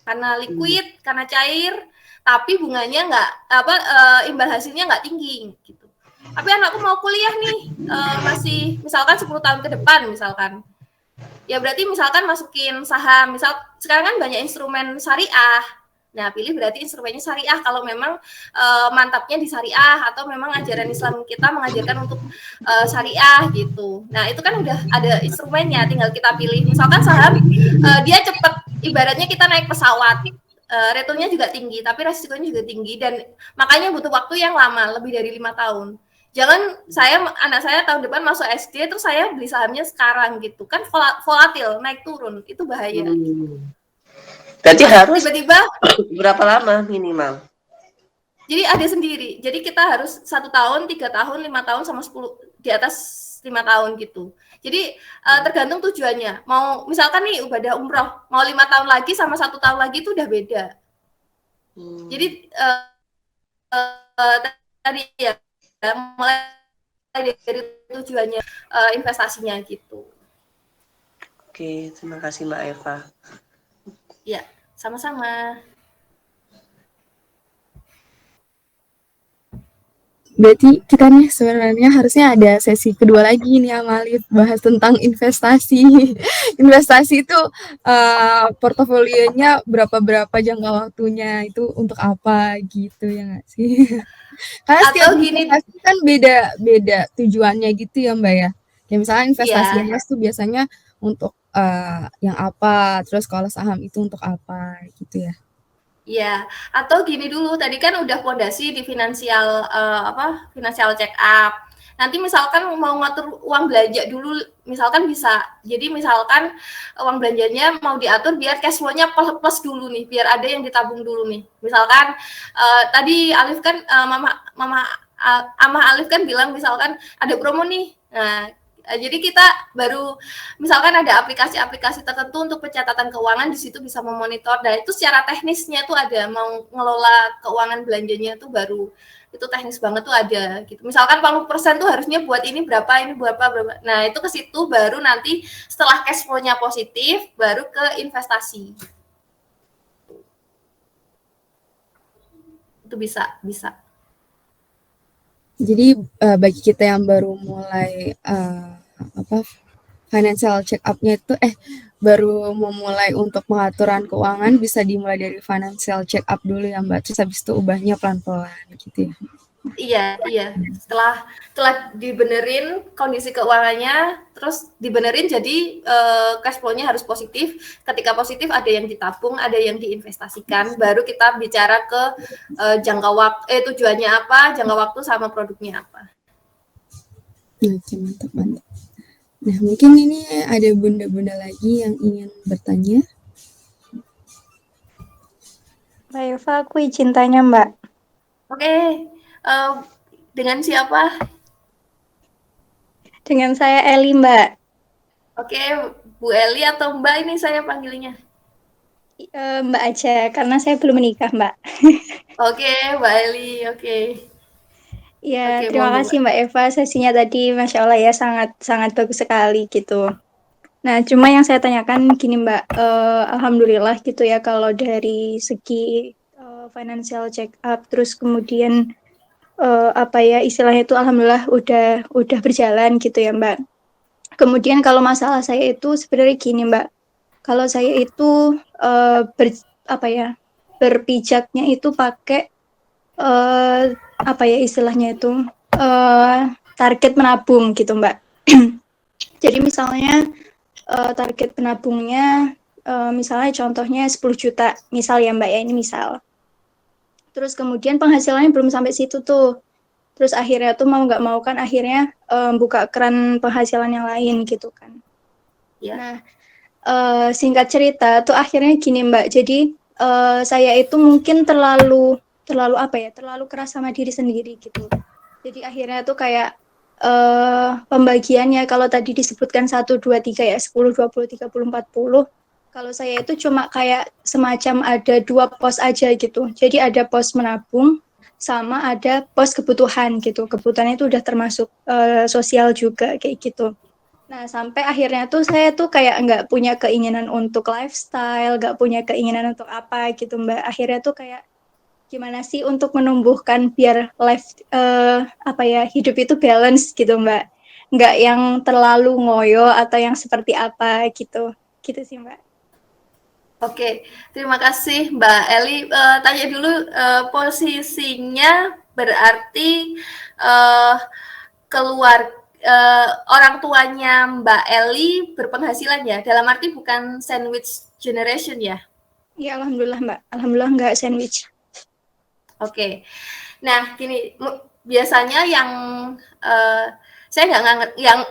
[SPEAKER 3] karena liquid, karena cair, tapi bunganya imbal hasilnya nggak tinggi gitu. Tapi anakku mau kuliah nih masih misalkan 10 tahun ke depan misalkan. Ya berarti misalkan masukin saham, misal sekarang kan banyak instrumen syariah. Nah, pilih berarti instrumennya syariah kalau memang mantapnya di syariah atau memang ajaran Islam kita mengajarkan untuk syariah gitu. Nah, itu kan udah ada instrumennya, tinggal kita pilih. Misalkan saham dia cepat, ibaratnya kita naik pesawat. Return-nya juga tinggi, tapi resikonya juga tinggi dan makanya butuh waktu yang lama, lebih dari 5 tahun. Jangan anak saya tahun depan masuk SD terus saya beli sahamnya sekarang gitu kan, volatil naik turun, itu bahaya.
[SPEAKER 1] Berarti harus
[SPEAKER 3] tiba-tiba
[SPEAKER 1] berapa lama minimal?
[SPEAKER 3] Jadi ada sendiri. Jadi kita harus 1 tahun, 3 tahun, 5 tahun sama 10 di atas 5 tahun gitu. Jadi tergantung tujuannya. Mau misalkan nih ibadah umroh, mau 5 tahun lagi sama 1 tahun lagi itu udah beda. Jadi tadi ya mulai dari tujuannya investasinya gitu.
[SPEAKER 1] Oke, terima kasih Mbak Eva.
[SPEAKER 3] Ya, sama-sama.
[SPEAKER 2] Berarti kita nih sebenarnya harusnya ada sesi kedua lagi nih Ama Alif, bahas tentang investasi. Investasi itu portofolionya berapa jangka waktunya, itu untuk apa gitu ya nggak sih? Karena setiap investasi kan beda tujuannya gitu ya Mbak ya. Kayak misalnya investasi emas tuh biasanya untuk yang apa, terus kalau saham itu untuk apa gitu ya.
[SPEAKER 3] Iya, atau gini dulu, tadi kan udah fondasi di financial check up. Nanti misalkan mau ngatur uang belanja dulu, misalkan bisa. Jadi misalkan uang belanjanya mau diatur biar cash flow-nya plus dulu nih, biar ada yang ditabung dulu nih. Misalkan tadi Alif kan Amah Alif kan bilang misalkan ada promo nih. Nah, jadi kita baru misalkan ada aplikasi-aplikasi tertentu untuk pencatatan keuangan, di situ bisa memonitor. Dan itu secara teknisnya tuh ada, mau ngelola keuangan belanjanya tuh baru itu teknis banget tuh ada gitu. Misalkan 40% tuh harusnya buat ini berapa, ini berapa. Nah, itu ke situ baru nanti setelah cash flow-nya positif baru ke investasi. Itu bisa.
[SPEAKER 2] Jadi bagi kita yang baru mulai financial check up-nya itu baru memulai untuk pengaturan keuangan, bisa dimulai dari financial check up dulu ya Mbak, terus habis itu ubahnya pelan-pelan gitu ya.
[SPEAKER 3] Iya. Setelah dibenerin kondisi keuangannya, terus dibenerin jadi cash flow-nya harus positif. Ketika positif ada yang ditabung, ada yang diinvestasikan. Baru kita bicara ke jangka waktu, tujuannya apa, jangka waktu sama produknya apa.
[SPEAKER 2] Oke, mantap. Nah, mungkin ini ada bunda-bunda lagi yang ingin bertanya.
[SPEAKER 4] Mbak Eva, aku izin tanya, Mbak.
[SPEAKER 3] Oke. Dengan siapa?
[SPEAKER 4] Dengan saya Eli, Mbak.
[SPEAKER 3] Oke, Bu Eli atau Mbak ini saya panggilnya?
[SPEAKER 4] Mbak aja, karena saya belum menikah, Mbak.
[SPEAKER 3] Oke, Mbak Eli, oke.
[SPEAKER 4] Ya,
[SPEAKER 3] Oke,
[SPEAKER 4] terima
[SPEAKER 3] monggo,
[SPEAKER 4] kasih
[SPEAKER 3] Mbak.
[SPEAKER 4] Mbak Eva, sesinya tadi Masya Allah ya, sangat bagus sekali gitu. Nah, cuma yang saya tanyakan gini Mbak, Alhamdulillah gitu ya, kalau dari segi financial check up, terus kemudian istilahnya itu Alhamdulillah udah berjalan gitu ya Mbak. Kemudian kalau masalah saya itu sebenarnya gini Mbak, kalau saya itu berpijaknya itu pakai istilahnya itu target menabung gitu Mbak. Jadi misalnya target penabungnya misalnya contohnya 10 juta misal ya Mbak ya, ini misal. Terus kemudian penghasilannya belum sampai situ tuh. Terus akhirnya tuh mau nggak mau kan akhirnya buka keran penghasilan yang lain gitu kan.
[SPEAKER 3] Ya.
[SPEAKER 4] Nah, singkat cerita tuh akhirnya gini Mbak. Jadi saya itu mungkin terlalu keras sama diri sendiri gitu. Jadi akhirnya tuh kayak pembagiannya kalau tadi disebutkan 1 2 3 ya 10 20 30 40. Kalau saya itu cuma kayak semacam ada 2 pos aja gitu. Jadi ada pos menabung sama ada pos kebutuhan gitu. Kebutuhannya itu udah termasuk sosial juga kayak gitu. Nah, sampai akhirnya tuh saya tuh kayak nggak punya keinginan untuk lifestyle, nggak punya keinginan untuk apa gitu Mbak. Akhirnya tuh kayak gimana sih untuk menumbuhkan biar hidup itu balance gitu Mbak. Nggak yang terlalu ngoyo atau yang seperti apa gitu. Gitu sih Mbak.
[SPEAKER 3] Oke, terima kasih Mbak Eli. Tanya dulu posisinya berarti orang tuanya Mbak Eli berpenghasilan ya? Dalam arti bukan sandwich generation ya?
[SPEAKER 4] Ya Alhamdulillah Mbak. Alhamdulillah nggak sandwich.
[SPEAKER 3] Oke. Nah, gini, biasanya yang saya nggak ngerti, yang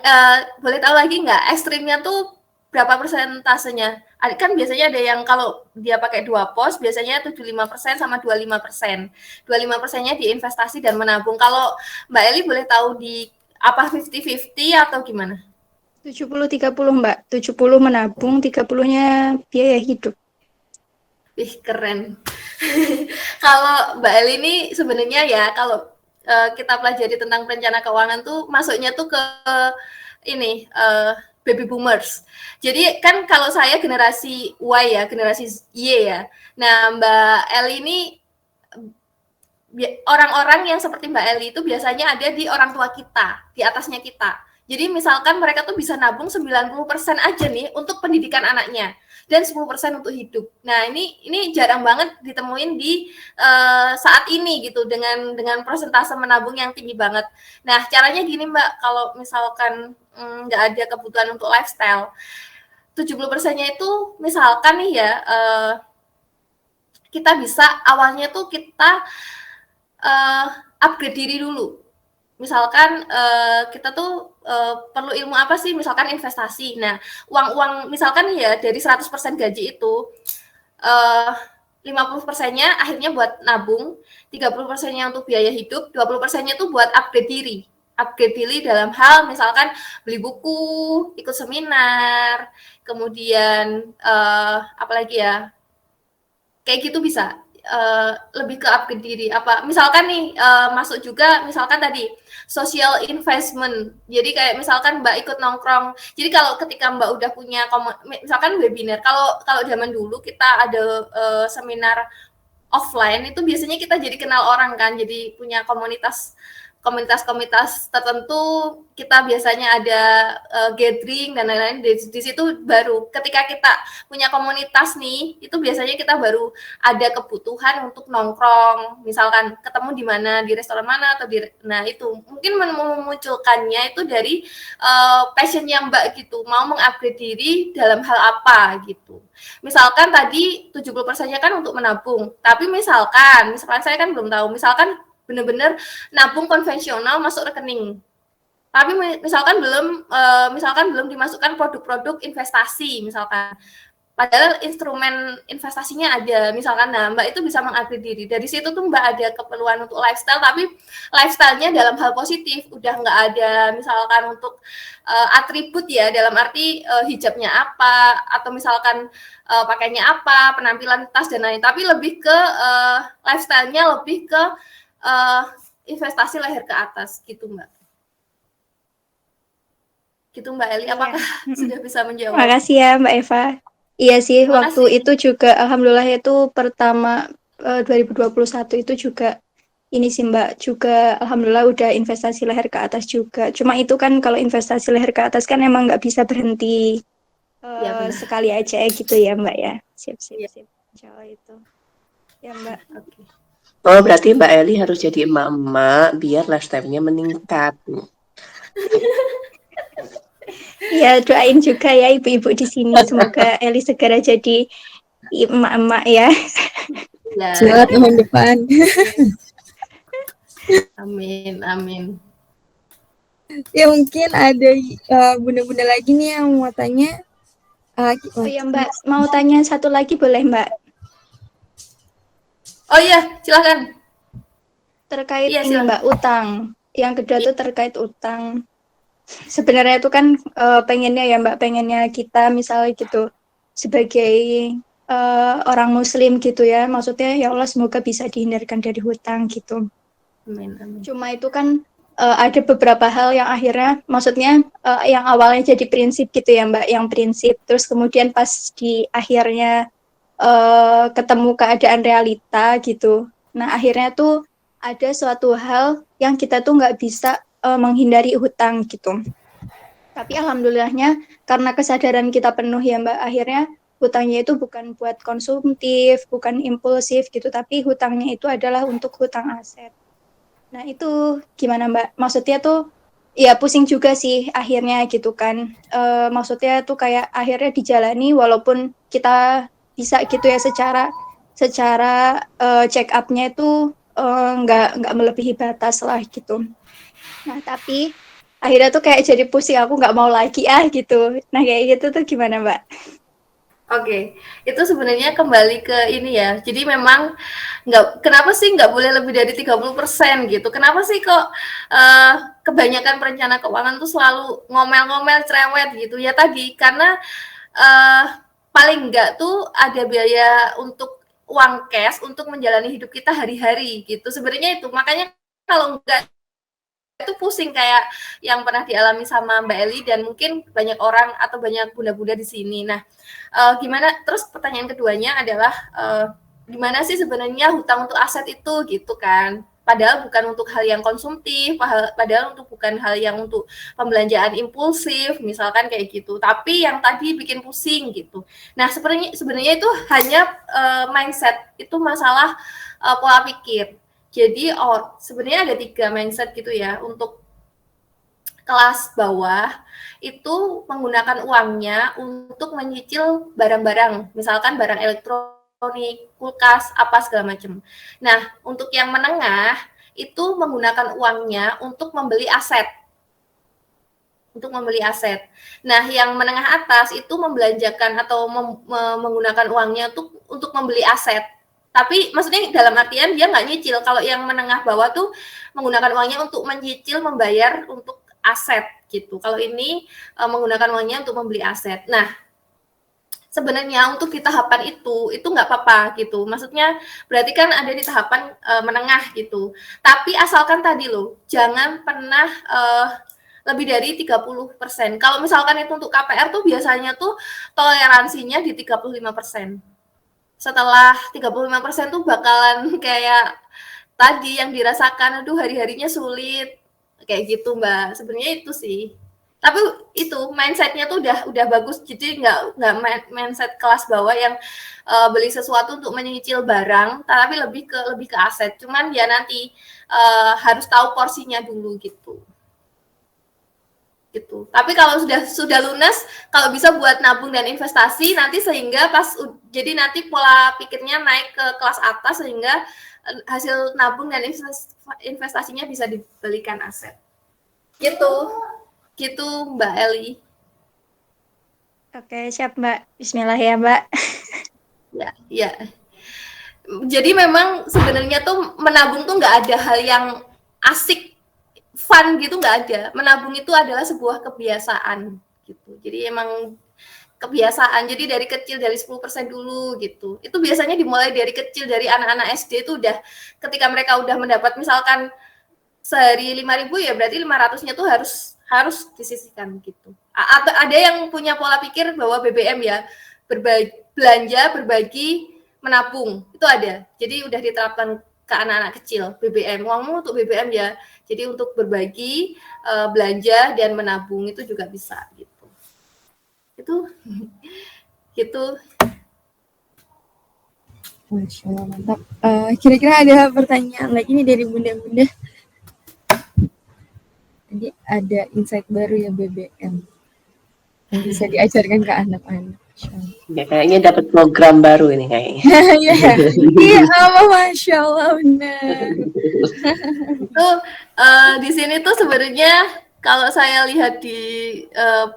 [SPEAKER 3] boleh tahu lagi nggak ekstrimnya tuh berapa persentasenya? Kan biasanya ada yang kalau dia pakai 2 pos, biasanya 75% sama 25%. 25%-nya diinvestasi dan menabung. Kalau Mbak Eli boleh tahu di apa 50-50 atau gimana?
[SPEAKER 4] 70-30 Mbak. 70 menabung, 30-nya biaya hidup.
[SPEAKER 3] Ih, keren. Kalau Mbak Eli ini sebenarnya ya, kalau kita pelajari tentang perencana keuangan tuh masuknya tuh ke ini baby boomers. Jadi kan kalau saya generasi Y ya, generasi Y ya. Nah, Mbak Eli ini orang-orang yang seperti Mbak Eli itu biasanya ada di orang tua kita, di atasnya kita. Jadi misalkan mereka tuh bisa nabung 90% aja nih untuk pendidikan anaknya dan 10% untuk hidup. Nah, ini jarang banget ditemuin di saat ini gitu dengan persentase menabung yang tinggi banget. Nah, caranya gini Mbak, kalau misalkan nggak ada kebutuhan untuk lifestyle, 70%-nya itu misalkan nih ya, kita bisa awalnya tuh kita upgrade diri dulu. Misalkan kita tuh perlu ilmu apa sih? Misalkan investasi. Nah, uang-uang misalkan ya dari 100% gaji itu 50%-nya akhirnya buat nabung, 30%-nya untuk biaya hidup, 20%-nya tuh buat upgrade diri. Upgrade diri dalam hal misalkan beli buku, ikut seminar, kemudian apalagi ya, kayak gitu bisa. Lebih ke upgrade diri. Apa misalkan nih masuk juga misalkan tadi social investment. Jadi kayak misalkan Mbak ikut nongkrong. Jadi kalau ketika Mbak udah punya misalkan webinar. Kalau zaman dulu kita ada seminar offline itu biasanya kita jadi kenal orang kan. Jadi punya komunitas tertentu, kita biasanya ada gathering dan lain-lain. Di situ baru ketika kita punya komunitas nih, itu biasanya kita baru ada kebutuhan untuk nongkrong, misalkan ketemu di mana, di restoran mana, atau nah itu mungkin memunculkannya itu dari passionnya Mbak gitu, mau mengupgrade diri dalam hal apa gitu. Misalkan tadi 70%-nya kan untuk menabung, tapi misalkan saya kan belum tahu, misalkan benar-benar nabung konvensional masuk rekening. Tapi misalkan belum dimasukkan produk-produk investasi misalkan. Padahal instrumen investasinya ada misalkan. Nah, Mbak itu bisa mengupgrade diri. Dari situ tuh Mbak ada keperluan untuk lifestyle, tapi lifestyle-nya dalam hal positif. Udah nggak ada misalkan untuk atribut ya, dalam arti hijabnya apa, atau misalkan pakainya apa, penampilan tas dan lain. Tapi lebih ke lifestyle-nya lebih ke investasi leher ke atas gitu Mbak. Gitu Mbak Eli, apakah sudah bisa menjawab?
[SPEAKER 4] Makasih ya Mbak Eva. Iya sih,
[SPEAKER 3] Terima
[SPEAKER 4] waktu
[SPEAKER 3] kasih.
[SPEAKER 4] itu juga alhamdulillah itu pertama 2021 itu juga ini sih Mbak, juga alhamdulillah udah investasi leher ke atas juga. Cuma itu kan kalau investasi leher ke atas kan emang nggak bisa berhenti
[SPEAKER 3] Ya benar.
[SPEAKER 4] sekali aja gitu ya Mbak ya. Sip.
[SPEAKER 3] Ya.
[SPEAKER 4] Insya Allah itu. Ya Mbak.
[SPEAKER 3] Oke.
[SPEAKER 1] Oh, berarti Mbak Eli harus jadi emak-emak biar lifestyle-nya meningkat.
[SPEAKER 4] Ya doain juga ya ibu-ibu di sini. Semoga Eli segera jadi emak-emak ya.
[SPEAKER 3] Ya.
[SPEAKER 2] Semangat tahun depan.
[SPEAKER 3] Amin.
[SPEAKER 2] Ya mungkin ada bunda-bunda lagi nih yang mau tanya.
[SPEAKER 4] Oh ya Mbak, mau tanya satu lagi boleh Mbak?
[SPEAKER 3] Oh iya, silakan.
[SPEAKER 4] Terkait
[SPEAKER 3] Iya,
[SPEAKER 4] ini
[SPEAKER 3] silakan.
[SPEAKER 4] Mbak, utang. Yang kedua tuh terkait utang. Sebenarnya itu kan pengennya ya Mbak, pengennya kita misalnya gitu sebagai orang Muslim gitu ya, maksudnya ya Allah semoga bisa dihindarkan dari hutang gitu.
[SPEAKER 3] Amin.
[SPEAKER 4] Cuma itu kan ada beberapa hal yang akhirnya, maksudnya yang awalnya jadi prinsip gitu ya Mbak, yang prinsip, terus kemudian pas di akhirnya ketemu keadaan realita gitu. Nah akhirnya tuh ada suatu hal yang kita tuh nggak bisa menghindari hutang gitu. Tapi alhamdulillahnya karena kesadaran kita penuh ya Mbak, akhirnya hutangnya itu bukan buat konsumtif, bukan impulsif gitu, tapi hutangnya itu adalah untuk hutang aset. Nah itu gimana Mbak? Maksudnya tuh ya pusing juga sih akhirnya gitu kan. Maksudnya tuh kayak akhirnya dijalani walaupun kita bisa gitu ya secara check up-nya itu nggak melebihi batas lah gitu. Nah tapi akhirnya tuh kayak jadi pusing, aku nggak mau lagi gitu. Nah kayak gitu tuh gimana Mbak?
[SPEAKER 3] Oke, itu sebenarnya kembali ke ini ya. Jadi memang kenapa sih nggak boleh lebih dari 30% gitu? Kenapa sih kok kebanyakan perencana keuangan tuh selalu ngomel-ngomel cerewet gitu? Ya tadi karena paling nggak tuh ada biaya untuk uang cash untuk menjalani hidup kita hari-hari gitu. Sebenarnya itu makanya kalau nggak itu pusing kayak yang pernah dialami sama Mbak Eli dan mungkin banyak orang atau banyak bunda-bunda di sini. Nah, gimana? Terus pertanyaan keduanya adalah gimana sih sebenarnya hutang untuk aset itu gitu kan? Padahal bukan untuk hal yang konsumtif, padahal bukan hal yang untuk pembelanjaan impulsif, misalkan kayak gitu. Tapi yang tadi bikin pusing gitu. Nah, sebenarnya itu hanya mindset, itu masalah pola pikir. Jadi sebenarnya ada 3 mindset gitu ya untuk kelas bawah itu menggunakan uangnya untuk menyicil barang-barang, misalkan barang elektronik, kulkas, apa segala macam. Nah, untuk yang menengah itu menggunakan uangnya untuk membeli aset. Nah, yang menengah atas itu membelanjakan atau menggunakan uangnya untuk membeli aset. Tapi maksudnya dalam artian dia nggak nyicil. Kalau yang menengah bawah tuh menggunakan uangnya untuk menyicil, membayar untuk aset gitu. Kalau ini menggunakan uangnya untuk membeli aset. Nah, sebenarnya untuk di tahapan itu nggak apa-apa gitu. Maksudnya berarti kan ada di tahapan menengah gitu. Tapi asalkan tadi loh, jangan pernah lebih dari 30%. Kalau misalkan itu untuk KPR tuh biasanya tuh toleransinya di 35%. Setelah 35% tuh bakalan kayak tadi yang dirasakan, aduh hari-harinya sulit. Kayak gitu, Mbak. Sebenarnya itu sih. Tapi itu mindsetnya tuh udah bagus, jadi nggak mindset kelas bawah yang beli sesuatu untuk menyicil barang, tapi lebih ke aset. Cuman ya nanti harus tahu porsinya dulu gitu. Tapi kalau sudah lunas, kalau bisa buat nabung dan investasi nanti sehingga jadi nanti pola pikirnya naik ke kelas atas sehingga hasil nabung dan investasinya bisa dibelikan aset. Gitu Mbak Eli.
[SPEAKER 4] Oke, siap Mbak. Bismillah ya Mbak.
[SPEAKER 3] Ya. Jadi memang sebenarnya tuh menabung tuh nggak ada hal yang asik, fun gitu, nggak ada. Menabung itu adalah sebuah kebiasaan gitu. Jadi emang kebiasaan. Jadi dari kecil, dari 10% dulu gitu. Itu biasanya dimulai dari kecil, dari anak-anak SD itu udah ketika mereka udah mendapat misalkan sehari 5.000 ya berarti 500-nya tuh harus disisihkan gitu. Ada yang punya pola pikir bahwa BBM ya, belanja, berbagi, menabung. Itu ada. Jadi udah diterapkan ke anak-anak kecil, BBM. Uangmu untuk BBM ya. Jadi untuk berbagi, belanja dan menabung itu juga bisa gitu. Gitu.
[SPEAKER 2] Masya Allah, mantap. Kira-kira ada pertanyaan lagi nih dari bunda-bunda? Jadi ada insight baru ya BBM yang bisa diajarkan ke anak-anak.
[SPEAKER 1] Ya, kayaknya dapat program baru ini kayaknya.
[SPEAKER 2] Iya, Masya Allah benar.
[SPEAKER 3] Tuh di sini tuh sebenarnya kalau saya lihat di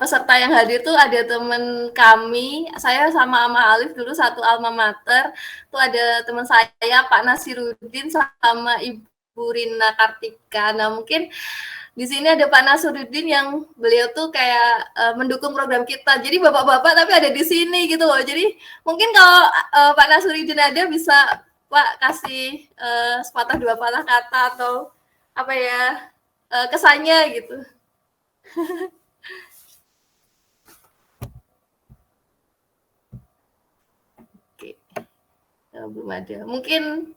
[SPEAKER 3] peserta yang hadir tuh ada teman kami, saya sama Alif dulu satu alma mater, tuh ada teman saya Pak Nasiruddin sama Ibu Rina Kartika. Nah mungkin di sini ada Pak Nasiruddin yang beliau tuh kayak mendukung program kita. Jadi bapak-bapak tapi ada di sini gitu loh. Jadi mungkin kalau Pak Nasiruddin ada bisa Pak kasih sepatah dua patah kata atau apa ya kesannya gitu. Oke. Belum ada. Mungkin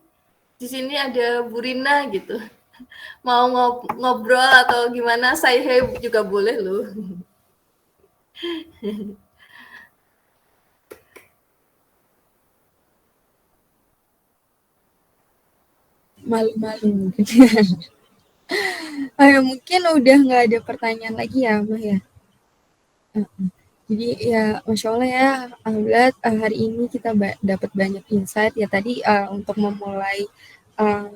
[SPEAKER 3] di sini ada Bu Rina gitu. Mau ngobrol atau gimana, say hey juga boleh loh.
[SPEAKER 2] Malu-malu mungkin. Mungkin udah nggak ada pertanyaan lagi ya, Mbak ya. Jadi ya, Masya Allah ya, alhamdulillah hari ini kita dapat banyak insight ya tadi untuk memulai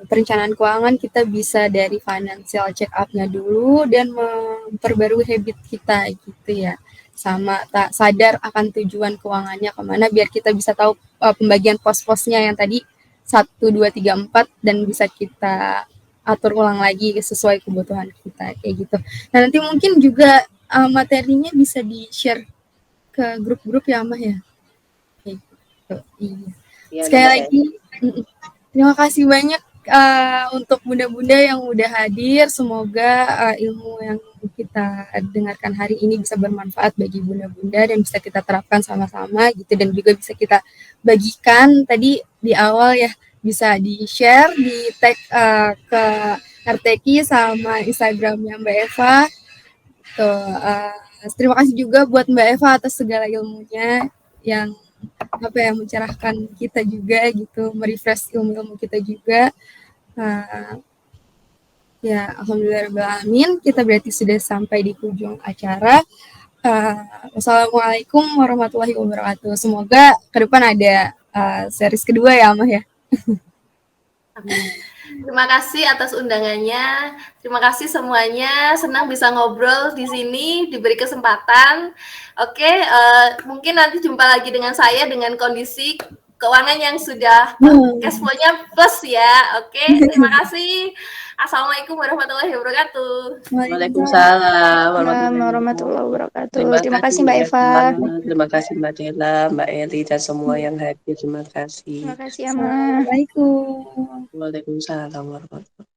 [SPEAKER 2] perencanaan keuangan kita bisa dari financial check up-nya dulu dan memperbarui habit kita gitu ya. Sama tak sadar akan tujuan keuangannya kemana biar kita bisa tahu pembagian pos-posnya yang tadi 1, 2, 3, 4 dan bisa kita atur ulang lagi sesuai kebutuhan kita kayak gitu. Nah nanti mungkin juga materinya bisa di-share ke grup-grup ya Mbak ya. Kayak gitu. Iya. Sekali lagi terima kasih banyak untuk bunda-bunda yang udah hadir. Semoga ilmu yang kita dengarkan hari ini bisa bermanfaat bagi bunda-bunda dan bisa kita terapkan sama-sama gitu dan juga bisa kita bagikan tadi di awal ya, bisa di-share, di-tag ke RTQ sama Instagramnya Mbak Eva. Tuh, terima kasih juga buat Mbak Eva atas segala ilmunya yang mencerahkan kita juga gitu, merefresh ilmu-ilmu kita juga. Ya, alhamdulillahirrahmanirrahim, kita berarti sudah sampai di ujung acara. Wassalamualaikum warahmatullahi wabarakatuh. Semoga ke depan ada series kedua ya, Amah ya.
[SPEAKER 3] Amin. Terima kasih atas undangannya. Terima kasih semuanya. Senang bisa ngobrol di sini, diberi kesempatan. Oke, mungkin nanti jumpa lagi dengan saya dengan kondisi keuangan yang sudah cash flow-nya plus ya. Oke, terima kasih. Assalamualaikum warahmatullahi wabarakatuh.
[SPEAKER 1] Waalaikumsalam
[SPEAKER 4] Warahmatullahi wabarakatuh. Terima
[SPEAKER 1] Terima
[SPEAKER 4] kasih Mbak Eva.
[SPEAKER 1] Terima kasih Mbak Dela, Mbak Eli, dan semua yang hadir. Terima kasih.
[SPEAKER 4] Terima kasih Ama.
[SPEAKER 2] Assalamualaikum.
[SPEAKER 1] Waalaikumsalam warahmatullahi wabarakatuh.